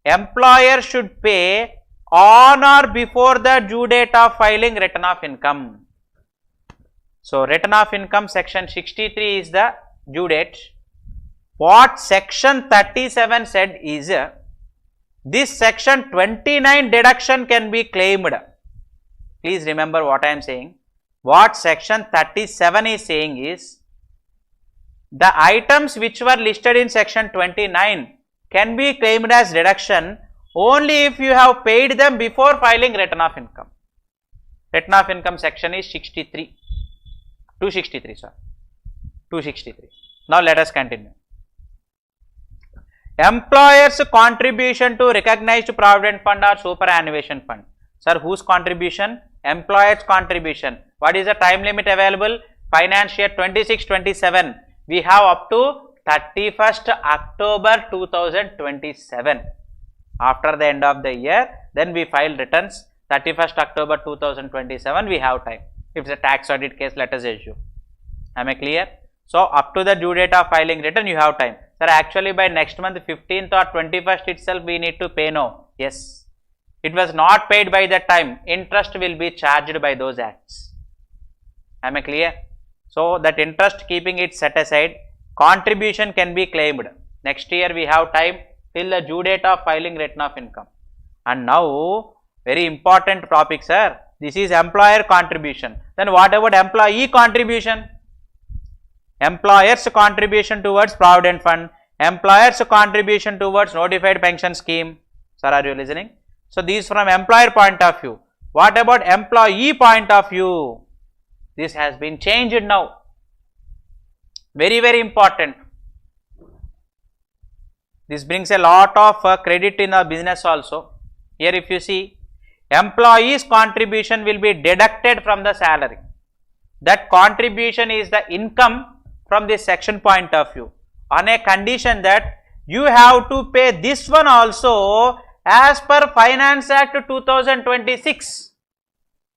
employer should pay on or before the due date of filing return of income. So return of income section 63 is the due date. What section 37 said is this section 29 deduction can be claimed. Please remember what I am saying. What section 37 is saying is the items which were listed in section 29 can be claimed as deduction only if you have paid them before filing return of income. Return of income section is 263. Now let us continue. Employer's contribution to recognized provident fund or superannuation fund. Sir, whose contribution? Employer's contribution. What is the time limit available? Financial year 26-27. We have up to 31st October 2027. After the end of the year, then we file returns. 31st October 2027 we have time. If it's a tax audit case, let us assume. Am I clear? So up to the due date of filing return you have time. Sir, actually by next month 15th or 21st itself we need to pay now. Yes. It was not paid by that time. Interest will be charged by those acts. Am I clear? So that interest keeping it set aside, contribution can be claimed. Next year we have time till the due date of filing return of income. And now very important topic, sir. This is employer contribution. Then what about employee contribution? Employer's contribution towards provident fund, employer's contribution towards notified pension scheme. Sir, are you listening? So these from employer point of view. What about employee point of view? This has been changed now. Very, very important. This brings a lot of credit in the business also. Here if you see, employee's contribution will be deducted from the salary. That contribution is the income from this section point of view, on a condition that you have to pay this one also as per Finance Act 2026,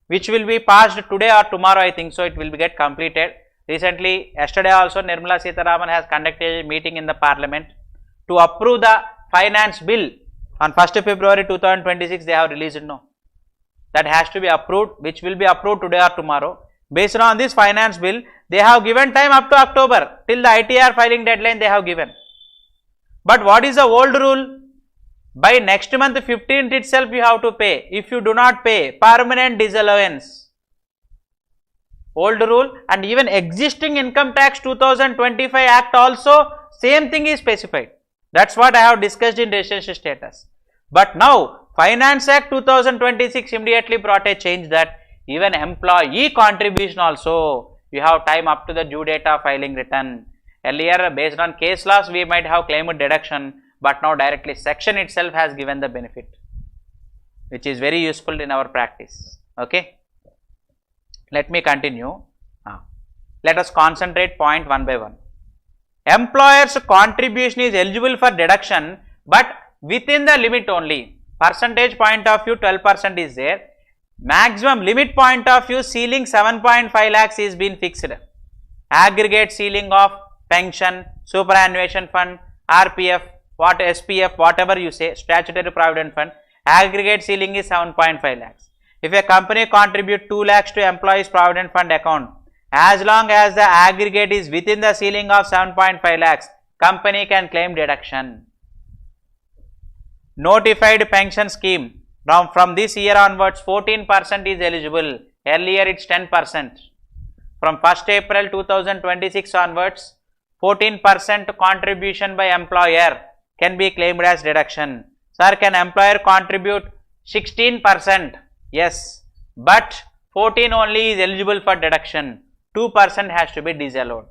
which will be passed today or tomorrow, I think so. It will be get completed. Recently, yesterday also Nirmala Sitharaman has conducted a meeting in the parliament to approve the finance bill. On 1st February 2026 they have released no. That has to be approved, which will be approved today or tomorrow. Based on this finance bill, they have given time up to October, till the ITR filing deadline they have given. But what is the old rule? By next month 15th itself you have to pay. If you do not pay, permanent disallowance. Old rule. And even existing income tax 2025 act also same thing is specified. That's what I have discussed in residential status. But now Finance Act 2026 immediately brought a change that even employee contribution also you have time up to the due date of filing return. Earlier based on case laws we might have claimed deduction, but now directly section itself has given the benefit, which is very useful in our practice. Okay. Let me continue. Let us concentrate point one by one. Employer's contribution is eligible for deduction, but within the limit only. Percentage point of view 12% is there. Maximum limit point of view ceiling 7.5 lakhs is been fixed. Aggregate ceiling of pension, superannuation fund, RPF, what SPF, whatever you say, statutory provident fund, aggregate ceiling is 7.5 lakhs. If a company contribute 2 lakhs to employees provident fund account, as long as the aggregate is within the ceiling of 7.5 lakhs, company can claim deduction. Notified pension scheme, now from this year onwards 14% is eligible, earlier it's 10%. From 1st April 2026 onwards, 14% contribution by employer can be claimed as deduction. Sir, can employer contribute 16%? Yes, but 14 only is eligible for deduction. 2% has to be disallowed.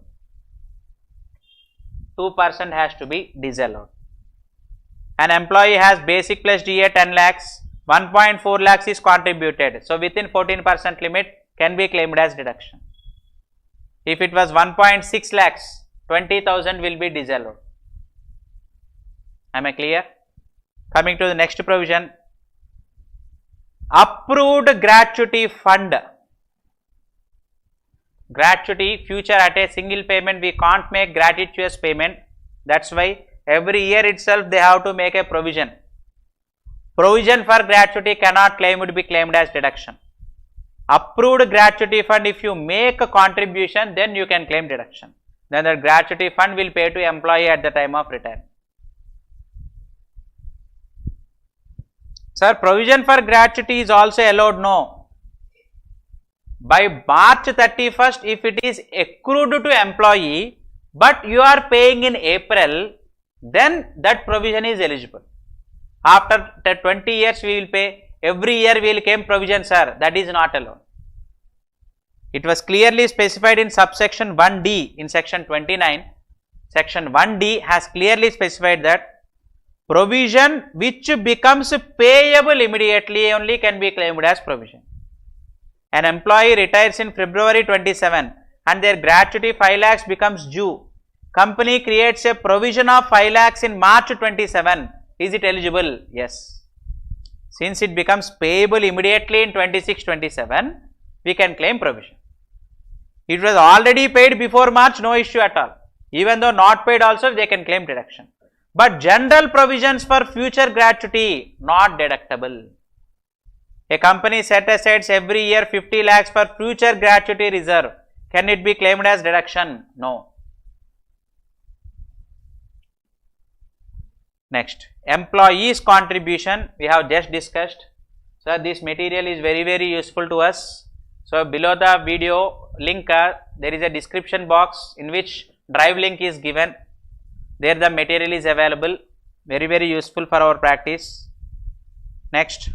2% has to be disallowed. An employee has basic plus DA 10 lakhs, 1.4 lakhs is contributed. So within 14% limit can be claimed as deduction. If it was 1.6 lakhs, 20,000 will be disallowed. Am I clear? Coming to the next provision. Approved gratuity fund. Gratuity, future at a single payment we can't make gratuitous payment. That's why every year itself they have to make a provision. Provision for gratuity cannot be claimed as deduction. Approved gratuity fund, if you make a contribution, then you can claim deduction. Then the gratuity fund will pay to employee at the time of retirement. Sir, provision for gratuity is also allowed? No. By March 31st, if it is accrued to employee, but you are paying in April, then that provision is eligible. After 20 years we will pay, every year we will claim provision, sir, that is not allowed. It was clearly specified in subsection 1D in section 29. Section 1D has clearly specified that provision which becomes payable immediately only can be claimed as provision. An employee retires in February 27 and their gratuity 5 lakhs becomes due. Company creates a provision of 5 lakhs in March 27. Is it eligible? Yes. Since it becomes payable immediately in 26-27, we can claim provision. It was already paid before March, no issue at all. Even though not paid also, they can claim deduction. But general provisions for future gratuity, not deductible. A company set aside every year 50 lakhs for future gratuity reserve. Can it be claimed as deduction? No. Next, employees contribution we have just discussed. So this material is very useful to us. So below the video link there is a description box in which drive link is given. There the material is available, very useful for our practice. Next,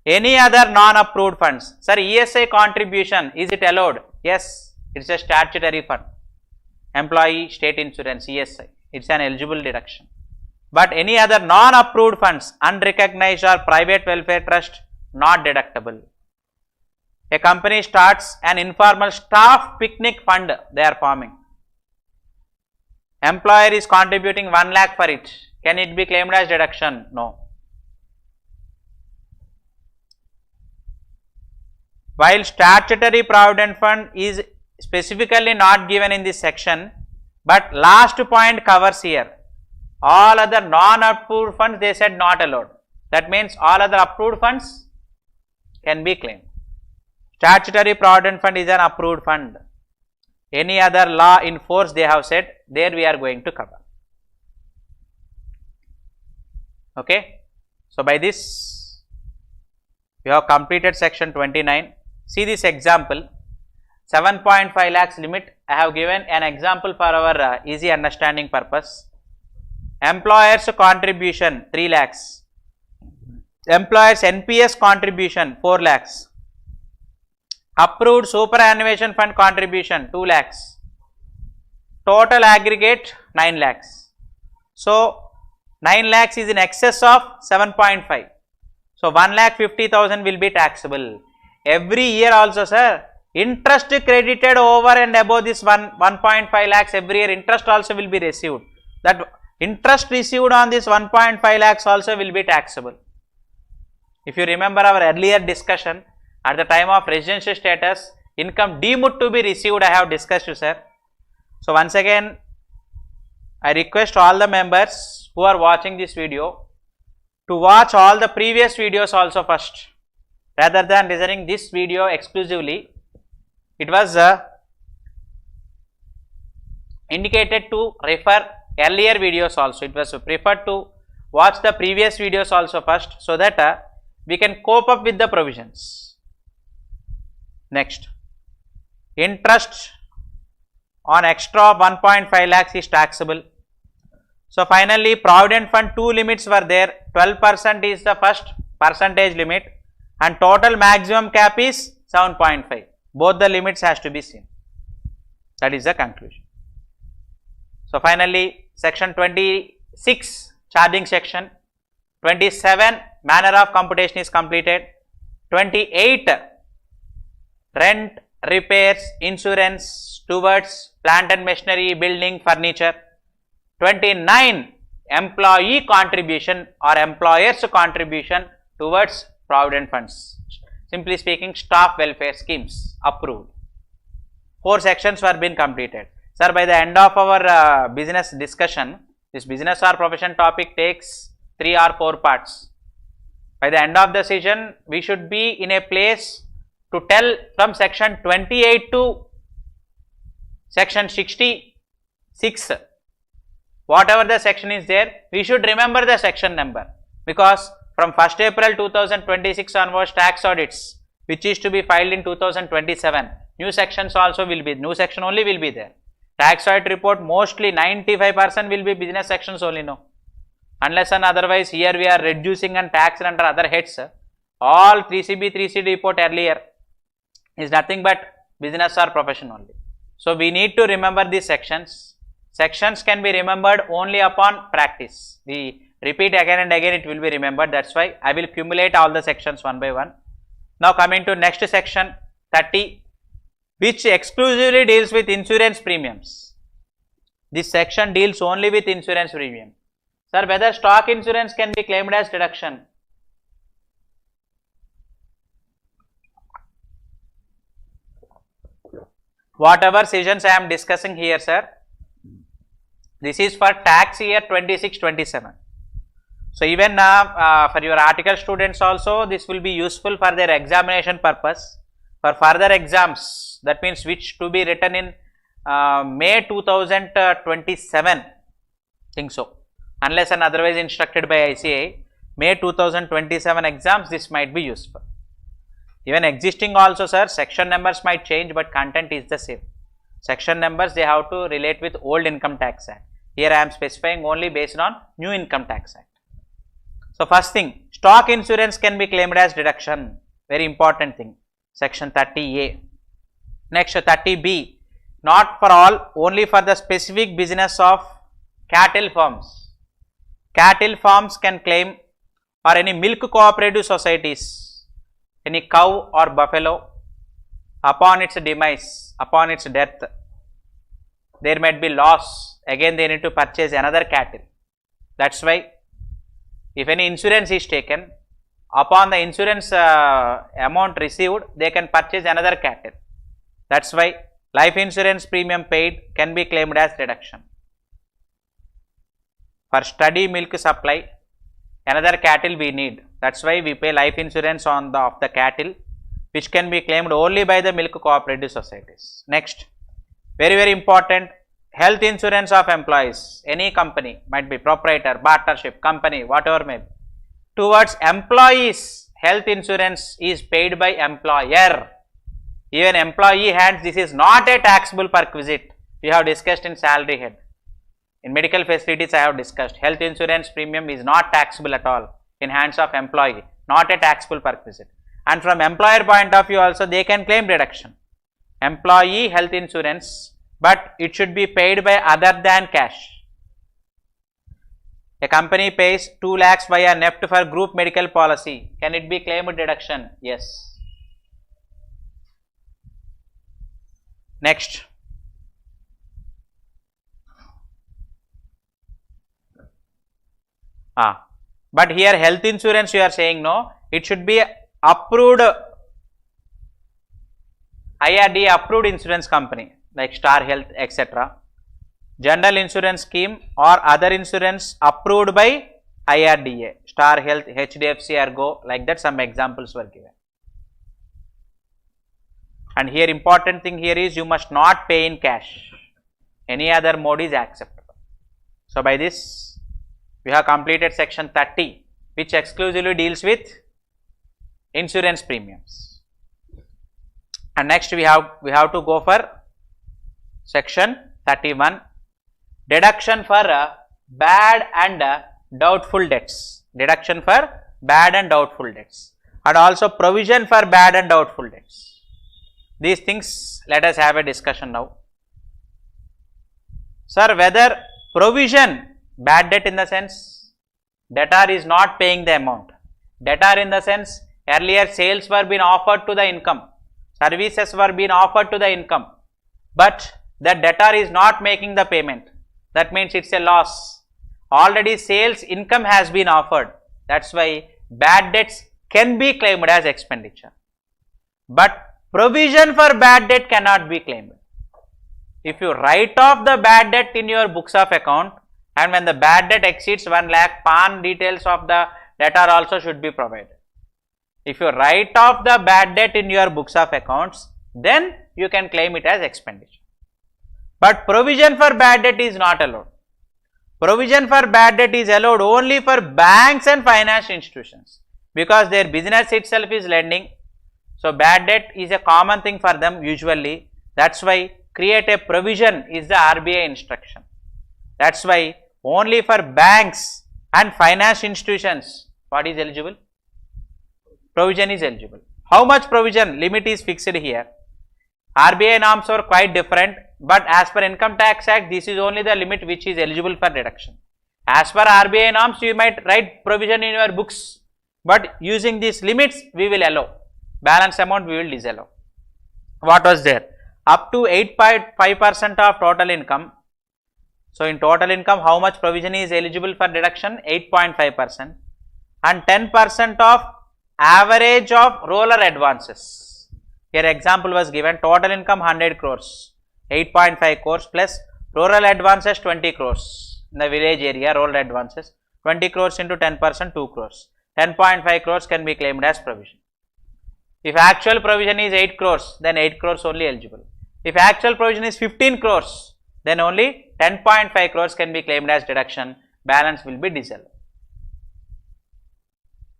any other non-approved funds. Sir, ESI contribution, is it allowed? Yes, it is a statutory fund. Employee state insurance, ESI, it is an eligible deduction. But any other non-approved funds, unrecognized or private welfare trust, not deductible. A company starts an informal staff picnic fund they are forming. Employer is contributing 1 lakh for it. Can it be claimed as deduction? No. While statutory provident fund is specifically not given in this section, but last point covers here. All other non-approved funds they said not allowed. That means all other approved funds can be claimed. Statutory provident fund is an approved fund. Any other law in force they have said, there we are going to cover. Okay. So by this we have completed section 29. See this example, 7.5 lakhs limit. I have given an example for our easy understanding purpose. Employers contribution 3 lakhs, employers NPS contribution 4 lakhs, approved superannuation fund contribution 2 lakhs, total aggregate 9 lakhs. So 9 lakhs is in excess of 7.5. So 1,50,000 will be taxable. Every year also, sir, interest credited over and above this 1.5 lakhs every year, interest also will be received. That interest received on this 1.5 lakhs also will be taxable. If you remember our earlier discussion, at the time of residential status, income deemed to be received, I have discussed, sir. So once again, I request all the members who are watching this video to watch all the previous videos also first, rather than listening this video exclusively. It was indicated to refer earlier videos also. It was preferred to watch the previous videos also first, so that we can cope up with the provisions. Next, interest on extra of 1.5 lakhs is taxable. So finally, provident fund two limits were there. 12% is the first percentage limit and total maximum cap is 7.5. Both the limits has to be seen. That is the conclusion. So finally, section 26 charging section, 27 manner of computation is completed, 28 rent, repairs, insurance towards plant and machinery, building, furniture, 29 employee contribution or employer's contribution towards provident funds, simply speaking staff welfare schemes approved. 4 sections were being completed. Sir, by the end of our business discussion, this business or profession topic takes 3 or 4 parts. By the end of the session, we should be in a place to tell from section 28 to section 66. Whatever the section is there, we should remember the section number, because from 1st April 2026 onwards, tax audits which is to be filed in 2027, new sections also will be, new section only will be there. Tax audit report mostly 95% will be business sections only, no. Unless and otherwise here we are reducing and tax under other heads. All 3CB, 3CD report earlier is nothing but business or profession only. So we need to remember these sections. Sections can be remembered only upon practice. We repeat again and again, it will be remembered. That's why I will accumulate all the sections one by one. Now coming to next section 30, which exclusively deals with insurance premiums. This section deals only with insurance premium. Sir, whether stock insurance can be claimed as deduction? Whatever sessions I am discussing here, sir, this is for tax year 26-27. So even for your article students also, this will be useful for their examination purpose. for further exams, that means which to be written in May 2027, think so, unless and otherwise instructed by ICAI, May 2027 exams, this might be useful. Even existing also, sir, section numbers might change, but content is the same. Section numbers, they have to relate with old Income Tax Act. Here I am specifying only based on new Income Tax Act. So first thing, stock insurance can be claimed as deduction, very important thing, section 30A. Next 30B, not for all, only for the specific business of cattle farms. Cattle farms can claim, or any milk cooperative societies, any cow or buffalo, upon its demise, upon its death, there might be loss, again they need to purchase another cattle. That's why if any insurance is taken, upon the insurance amount received, they can purchase another cattle. That's why life insurance premium paid can be claimed as deduction. For steady milk supply, another cattle we need. That's why we pay life insurance on the cattle, which can be claimed only by the milk cooperative societies. Next, very important, health insurance of employees. Any company, might be proprietor, partnership, company, whatever may be. Towards employees, health insurance is paid by employer. Even employee hands, this is not a taxable perquisite. We have discussed in salary head. In medical facilities, I have discussed health insurance premium is not taxable at all in hands of employee, not a taxable perquisite. And from employer point of view also, they can claim deduction. Employee health insurance, but it should be paid by other than cash. A company pays 2 lakhs via NEFT for group medical policy. Can it be claimed deduction? Yes. Next. But here health insurance you are saying no, it should be approved, IRDA approved insurance company like Star Health, etc. General insurance scheme or other insurance approved by IRDA, Star Health, HDFC, Ergo, like that some examples were given. And here important thing here is you must not pay in cash, any other mode is acceptable. So by this we have completed section 30, which exclusively deals with insurance premiums. And next we have to go for section 31, deduction for bad and doubtful debts. Deduction for bad and doubtful debts, and also provision for bad and doubtful debts. These things let us have a discussion now. Sir, whether provision, bad debt in the sense debtor is not paying the amount. Debtor in the sense earlier sales were being offered to the income, services were being offered to the income, but the debtor is not making the payment. That means it's a loss. Already sales income has been offered. That's why bad debts can be claimed as expenditure. But provision for bad debt cannot be claimed. If you write off the bad debt in your books of account, and when the bad debt exceeds 1 lakh, PAN details of the debtor also should be provided. If you write off the bad debt in your books of accounts, then you can claim it as expenditure. But provision for bad debt is not allowed. Provision for bad debt is allowed only for banks and financial institutions, because their business itself is lending. So bad debt is a common thing for them usually. That's why create a provision is the RBI instruction. That's why only for banks and financial institutions, what is eligible? Provision is eligible. How much provision? Limit is fixed here. RBI norms are quite different, but as per Income Tax Act, this is only the limit which is eligible for deduction. As per RBI norms, you might write provision in your books, but using these limits, we will allow. Balance amount we will disallow. What was there? Up to 8.5% of total income. So in total income, how much provision is eligible for deduction? 8.5%, and 10% of average of roller advances. Here example was given, total income 100 crores, 8.5 crores plus rural advances 20 crores in the village area, rural advances 20 crores into 10%, 2 crores. 10.5 crores can be claimed as provision. If actual provision is 8 crores, then 8 crores only eligible. If actual provision is 15 crores, then only 10.5 crores can be claimed as deduction, balance will be disallowed.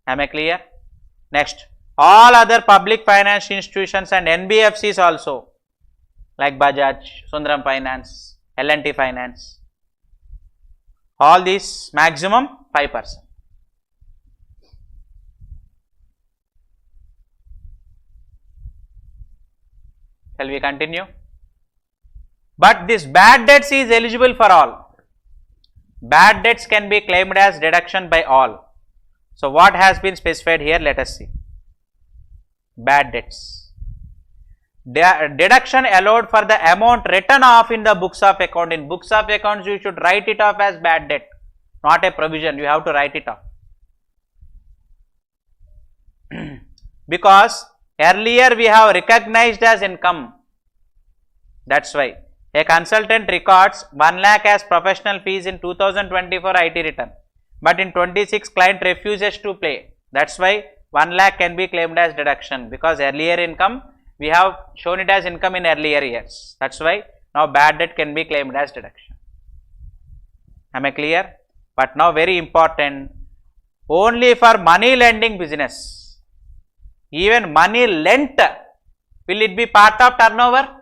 Am I clear? Next, all other public finance institutions and NBFCs also, like Bajaj, Sundaram Finance, L&T Finance, all these maximum 5%. Shall we continue? But this bad debts is eligible for all. Bad debts can be claimed as deduction by all. So, what has been specified here? Let us see. Bad debts. Deduction allowed for the amount written off in the books of account. In books of accounts, you should write it off as bad debt, not a provision. You have to write it off. Because earlier we have recognized as income. That's why a consultant records 1 lakh as professional fees in 2024 IT return, but in 26 client refuses to pay. That's why 1 lakh can be claimed as deduction, because earlier income we have shown it as income in earlier years. That's why now bad debt can be claimed as deduction. Am I clear? But now very important, only for money lending business. Even money lent, will it be part of turnover?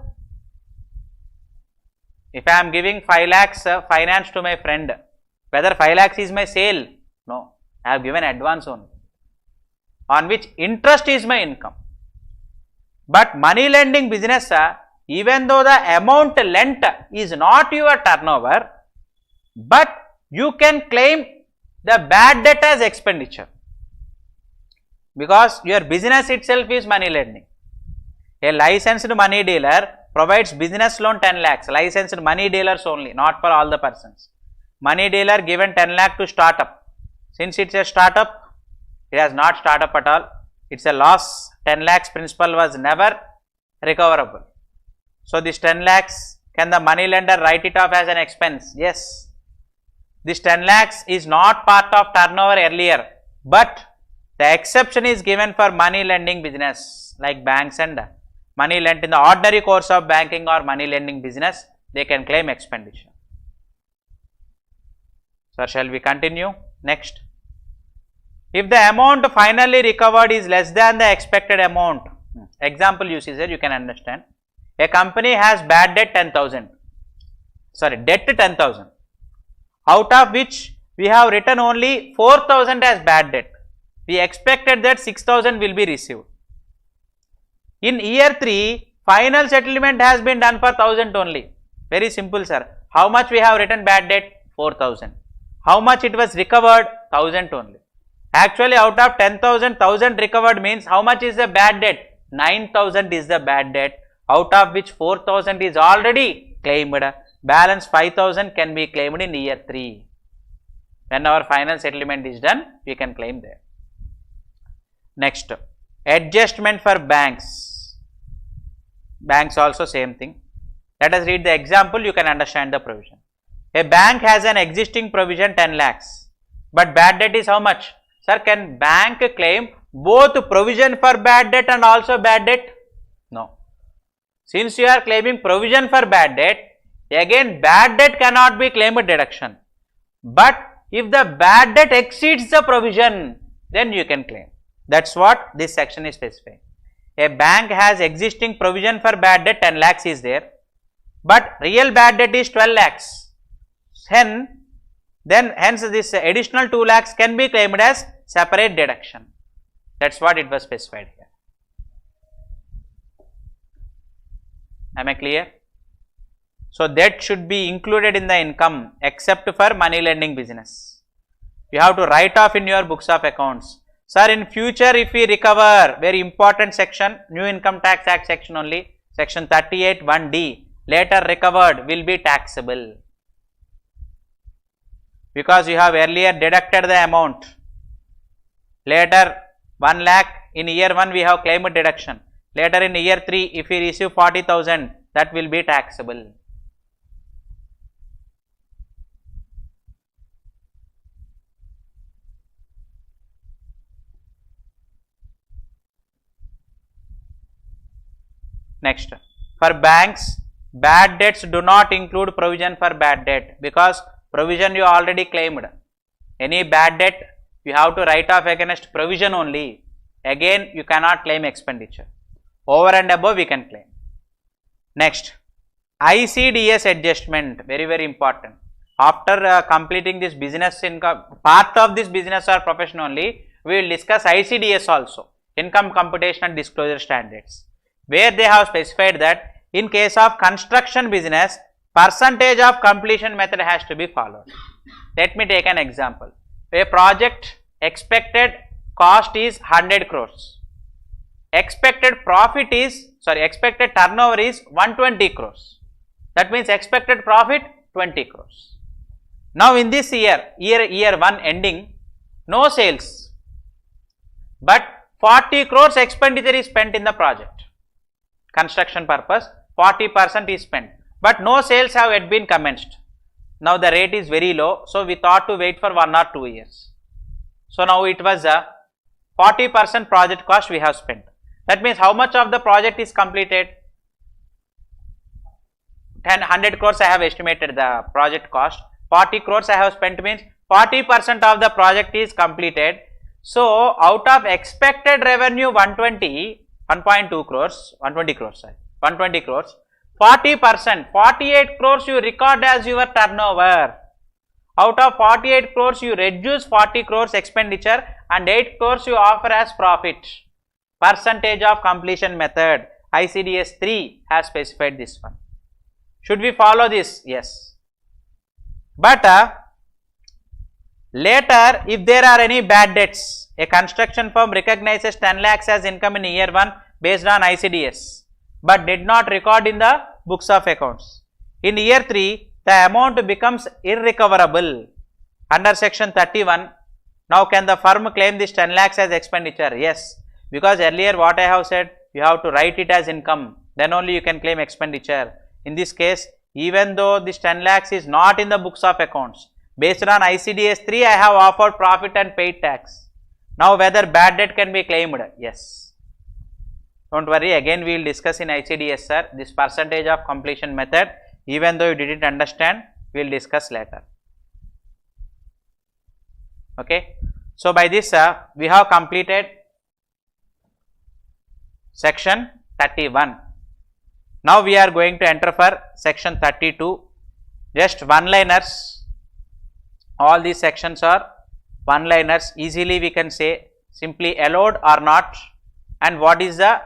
If I am giving 5 lakhs finance to my friend, whether 5 lakhs is my sale? No, I have given advance only, on which interest is my income. But money lending business, even though the amount lent is not your turnover, but you can claim the bad debt as expenditure, because your business itself is money lending. A licensed money dealer provides business loan 10 lakhs, licensed money dealers only, not for all the persons. Money dealer given 10 lakh to startup. Since it's a startup, it has not startup at all. It's a loss. 10 lakhs principal was never recoverable. So this 10 lakhs, can the money lender write it off as an expense? Yes. This 10 lakhs is not part of turnover earlier, but the exception is given for money lending business, like banks and money lent in the ordinary course of banking or money lending business, they can claim expenditure. So, shall we continue? Next, if the amount finally recovered is less than the expected amount, example you see here, you can understand. A company has bad debt 10,000, debt 10,000, out of which we have written only 4,000 as bad debt. We expected that 6,000 will be received. In year 3, final settlement has been done for 1,000 only. Very simple, sir. How much we have written bad debt? 4,000. How much it was recovered? 1,000 only. Actually, out of 10,000, 1,000 recovered means how much is the bad debt? 9,000 is the bad debt, out of which 4,000 is already claimed. Balance 5,000 can be claimed in year 3. When our final settlement is done, we can claim there. Next, adjustment for banks. Banks also same thing. Let us read the example, you can understand the provision. A bank has an existing provision 10 lakhs, but bad debt is how much? Sir, can bank claim both provision for bad debt and also bad debt? No. Since you are claiming provision for bad debt, again bad debt cannot be claimed deduction. But if the bad debt exceeds the provision, then you can claim. That's what this section is specifying. A bank has existing provision for bad debt 10 lakhs is there, but real bad debt is 12 lakhs. Hence this additional 2 lakhs can be claimed as separate deduction. That's what it was specified here. Am I clear? So that should be included in the income except for money lending business. You have to write off in your books of accounts. Sir, in future if we recover, very important section, New Income Tax Act section only, section 38 1D, later recovered will be taxable. Because you have earlier deducted the amount. Later 1 lakh, in year 1 we have claimed deduction. Later in year 3, if we receive 40,000, that will be taxable. Next, for banks, bad debts do not include provision for bad debt because provision you already claimed. Any bad debt you have to write off against provision only. Again, you cannot claim expenditure. Over and above we can claim. Next, ICDS adjustment, very very important. After completing this business income, part of this business or profession only, we will discuss ICDS also, Income Computation and Disclosure Standards, where they have specified that in case of construction business, percentage of completion method has to be followed. Let me take an example. A project expected cost is 100 crores. Expected profit is, expected turnover is 120 crores. That means expected profit 20 crores. Now in this year 1 ending, no sales, but 40 crores expenditure is spent in the project. Construction purpose, 40% is spent, but no sales have yet been commenced. Now the rate is very low, so we thought to wait for 1 or 2 years. So now it was a 40% project cost we have spent. That means how much of the project is completed? 100 crores I have estimated the project cost. 40 crores I have spent means 40% of the project is completed. So out of expected revenue 120 crores, 40%, 48 crores you record as your turnover. Out of 48 crores you reduce 40 crores expenditure and 8 crores you offer as profit. Percentage of completion method, ICDS 3 has specified this one. Should we follow this? Yes. But later if there are any bad debts, a construction firm recognizes 10 lakhs as income in year 1 based on ICDS, but did not record in the books of accounts. In year 3, the amount becomes irrecoverable under section 31. Now can the firm claim this 10 lakhs as expenditure? Yes, because earlier what I have said, you have to write it as income, then only you can claim expenditure. In this case, even though this 10 lakhs is not in the books of accounts, based on ICDS 3 I have offered profit and paid tax. Now whether bad debt can be claimed? Yes. Don't worry, again we will discuss in ICDS sir, this percentage of completion method, even though you didn't understand, we will discuss later. Okay. So by this we have completed section 31. Now we are going to enter for section 32, just one-liners. All these sections are one-liners, easily we can say simply allowed or not, and what is the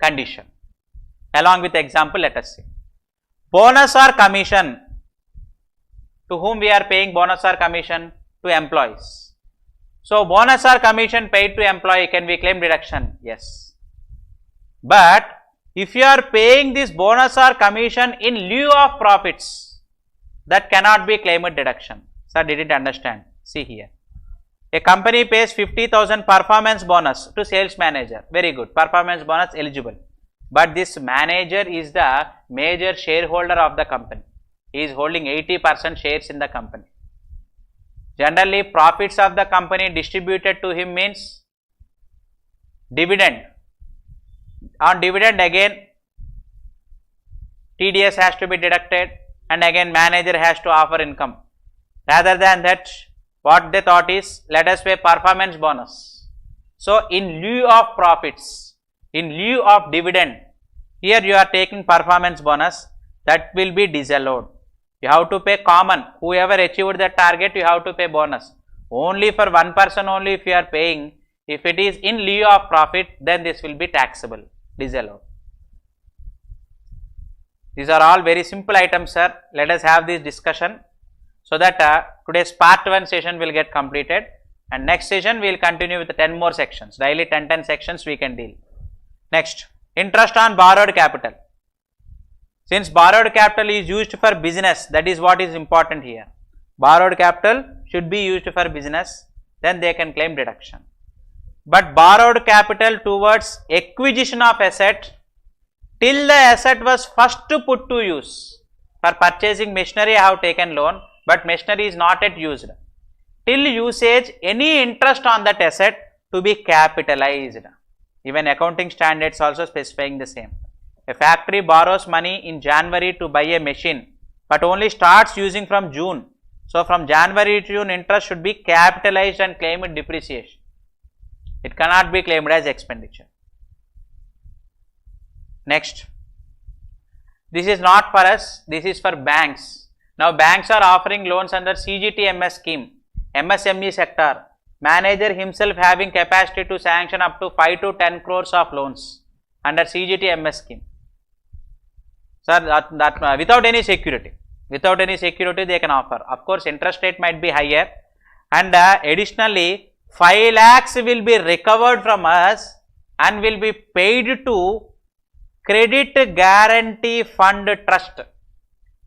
condition. Along with example, let us see. Bonus or commission, to whom we are paying bonus or commission? To employees. So bonus or commission paid to employee, can we claim deduction? Yes. But if you are paying this bonus or commission in lieu of profits, that cannot be claimed deduction. Sir, didn't understand. See here. A company pays 50,000 performance bonus to sales manager. Very good. Performance bonus eligible. But this manager is the major shareholder of the company. He is holding 80% shares in the company. Generally, profits of the company distributed to him means dividend. On dividend again, TDS has to be deducted and again manager has to offer income. Rather than that, what they thought is, let us pay performance bonus. So in lieu of profits, in lieu of dividend, here you are taking performance bonus, that will be disallowed. You have to pay common, whoever achieved the target you have to pay bonus. Only for one person only if you are paying, if it is in lieu of profit, then this will be taxable, disallowed. These are all very simple items sir, let us have this discussion so that today's part 1 session will get completed and next session we will continue with 10 more sections, daily 10 sections we can deal. Next, interest on borrowed capital. Since borrowed capital is used for business, that is what is important here. Borrowed capital should be used for business, then they can claim deduction. But borrowed capital towards acquisition of asset, till the asset was first put to use. For purchasing machinery I have taken loan, but machinery is not yet used. Till usage, any interest on that asset to be capitalized. Even accounting standards also specifying the same. A factory borrows money in January to buy a machine, but only starts using from June. So, from January to June, interest should be capitalized and claimed depreciation. It cannot be claimed as expenditure. Next, this is not for us, this is for banks. Now, banks are offering loans under CGTMS scheme, MSME sector. Manager himself having capacity to sanction up to 5 to 10 crores of loans under CGTMS scheme. Sir, that without any security. Without any security they can offer. Of course, interest rate might be higher, and additionally 5 lakhs will be recovered from us and will be paid to Credit Guarantee Fund Trust,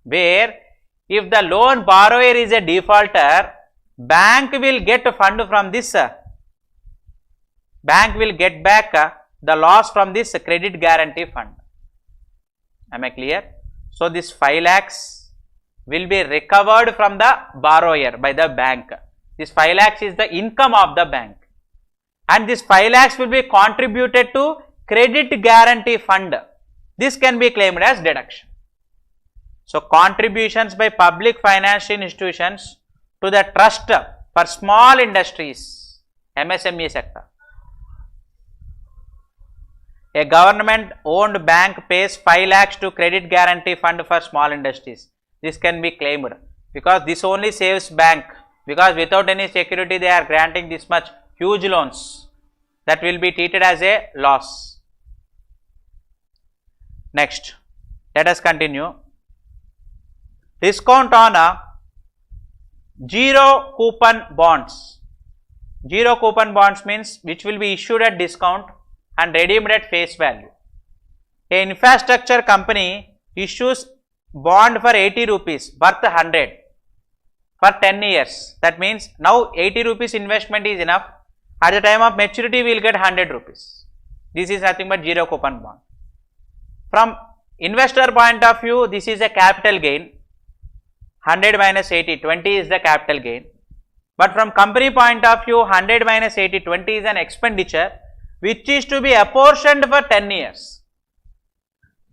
where if the loan borrower is a defaulter, bank will get a fund from this. Bank will get back the loss from this Credit Guarantee Fund. Am I clear? So, this 5 lakhs will be recovered from the borrower by the bank. This 5 lakhs is the income of the bank, and this 5 lakhs will be contributed to Credit Guarantee Fund. This can be claimed as deduction. So, contributions by public financial institutions to the trust for small industries, MSME sector. A government owned bank pays 5 lakhs to Credit Guarantee Fund for small industries. This can be claimed because this only saves bank, because without any security they are granting this much huge loans, that will be treated as a loss. Next, let us continue. Discount on zero coupon bonds. Zero coupon bonds means which will be issued at discount and redeemed at face value. A infrastructure company issues bond for 80 rupees worth 100 for 10 years. That means now 80 rupees investment is enough. At the time of maturity we will get 100 rupees. This is nothing but zero coupon bond. From investor point of view, this is a capital gain. 100 minus 80, 20 is the capital gain. But from company point of view, 100 minus 80, 20 is an expenditure which is to be apportioned for 10 years.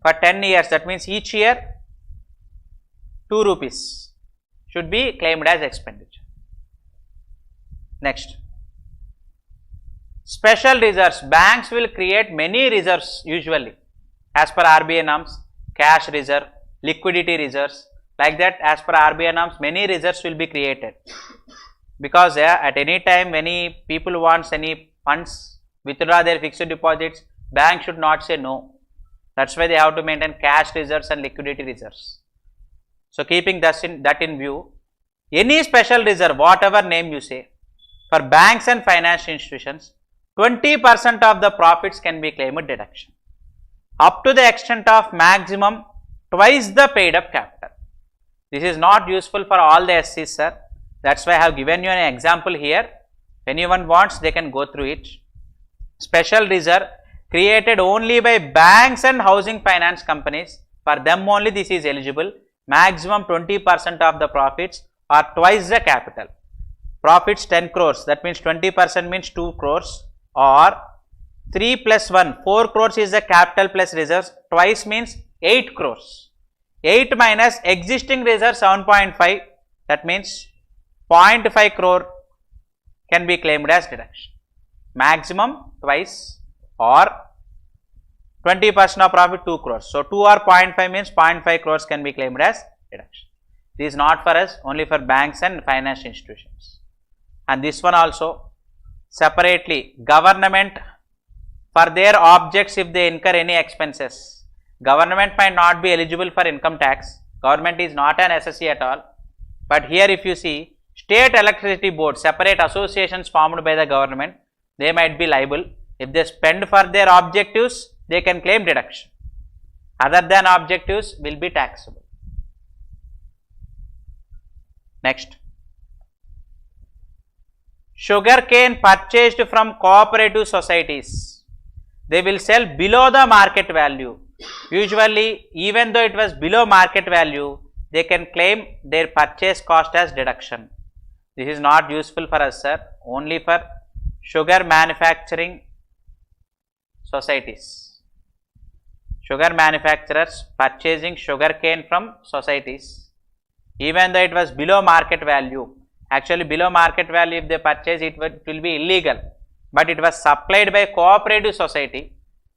For 10 years, that means each year 2 rupees should be claimed as expenditure. Next, special reserves. Banks will create many reserves usually as per RBI norms, cash reserve, liquidity reserves. Like that, as per RBI norms, many reserves will be created, because at any time many people wants any funds, withdraw their fixed deposits, bank should not say no. That's why they have to maintain cash reserves and liquidity reserves. So, keeping that in view, any special reserve, whatever name you say, for banks and financial institutions, 20% of the profits can be claimed deduction, up to the extent of maximum twice the paid up capital. This is not useful for all the SCs, sir. That's why I have given you an example here. If anyone wants, they can go through it. Special reserve created only by banks and housing finance companies. For them only this is eligible. Maximum 20% of the profits or twice the capital. Profits 10 crores. That means 20% means 2 crores, or 3 plus 1, 4 crores is the capital plus reserves. Twice means 8 crores. 8 minus existing reserve 7.5, that means 0.5 crore can be claimed as deduction. Maximum twice, or 20% of profit 2 crores. So, 2 or 0.5 means 0.5 crores can be claimed as deduction. This is not for us, only for banks and financial institutions. And this one also separately, government for their objects, if they incur any expenses. Government might not be eligible for income tax. Government is not an SSC at all. But here if you see, state electricity board, separate associations formed by the government, they might be liable. If they spend for their objectives, they can claim deduction. Other than objectives will be taxable. Next, sugarcane purchased from cooperative societies. They will sell below the market value. Usually, even though it was below market value, they can claim their purchase cost as deduction. This is not useful for us, sir. Only for sugar manufacturing societies. Sugar manufacturers purchasing sugar cane from societies, even though it was below market value. Actually, below market value, if they purchase it, will be illegal. But it was supplied by cooperative society.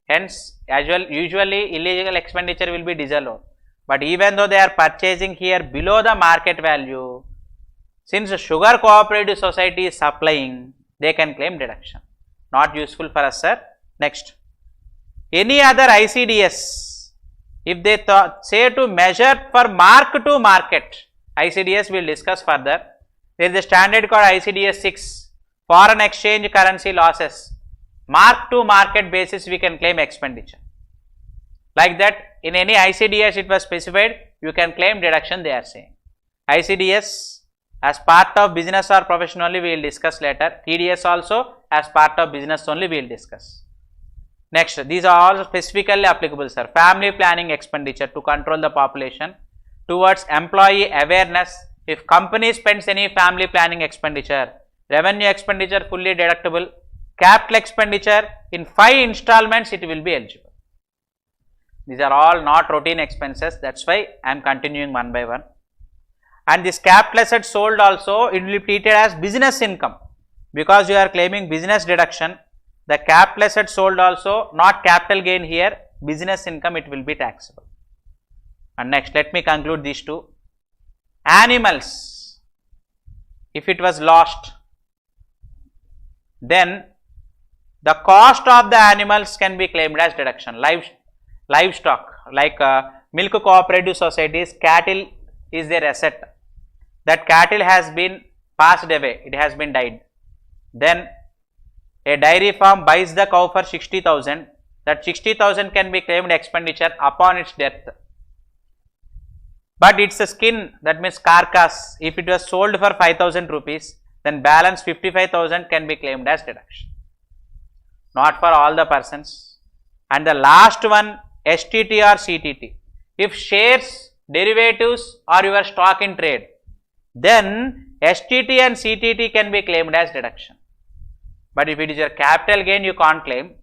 Hence, usually illegal expenditure will be disallowed. But even though they are purchasing here below the market value, since the sugar cooperative society is supplying, they can claim deduction. Not useful for us, sir. Next. Any other ICDS, if they say to measure for mark to market, ICDS we will discuss further. There is a standard called ICDS 6, foreign exchange currency losses. Mark to market basis we can claim expenditure. Like that, in any ICDS it was specified, you can claim deduction, they are saying. ICDS as part of business or profession only we will discuss later. TDS also as part of business only we will discuss. Next, these are all specifically applicable, sir. Family planning expenditure to control the population, towards employee awareness. If company spends any family planning expenditure, revenue expenditure fully deductible, capital expenditure in 5 installments it will be eligible. These are all not routine expenses, that is why I am continuing one by one. And this capital asset sold also, it will be treated as business income, because you are claiming business deduction. The capital asset sold also, not capital gain here, business income it will be taxable. And next, let me conclude these two. Animals, if it was lost, then the cost of the animals can be claimed as deduction. Livestock, like milk cooperative societies, cattle is their asset. That cattle has been passed away, it has been died. Then a dairy farm buys the cow for 60,000, that 60,000 can be claimed expenditure upon its death. But its skin, that means carcass, if it was sold for 5,000 rupees, then balance 55,000 can be claimed as deduction. Not for all the persons. And the last one, STT or CTT. If shares, derivatives or your stock in trade, then STT and CTT can be claimed as deduction. But if it is your capital gain, you can't claim.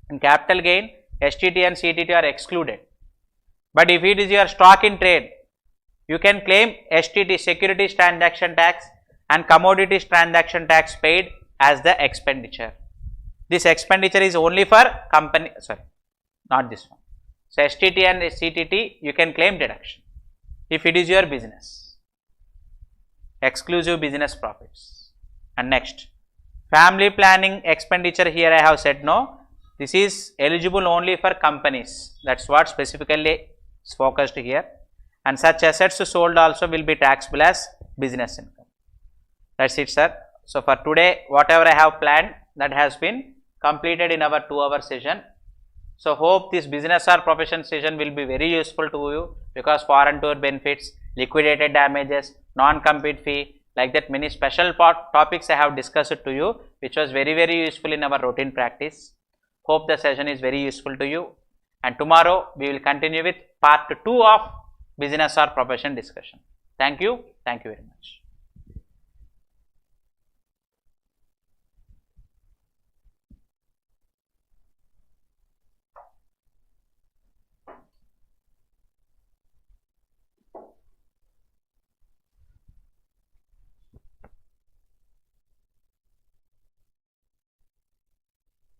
In capital gain, STT and CTT are excluded. But if it is your stock in trade, you can claim STT, securities transaction tax, and commodities transaction tax paid as the expenditure. This expenditure is only for company, sorry, not this one. So, STT and CTT, you can claim deduction if it is your business, exclusive business profits. And next, family planning expenditure, here I have said no, this is eligible only for companies, that is what specifically is focused here, and such assets sold also will be taxable as business income. That is it, sir. So, for today whatever I have planned, that has been completed in our 2-hour session. So, hope this business or profession session will be very useful to you, because foreign tour benefits, liquidated damages, non-compete fee, like that many special topics I have discussed to you, which was very useful in our routine practice. Hope the session is very useful to you, and tomorrow we will continue with part 2 of business or profession discussion. Thank you very much.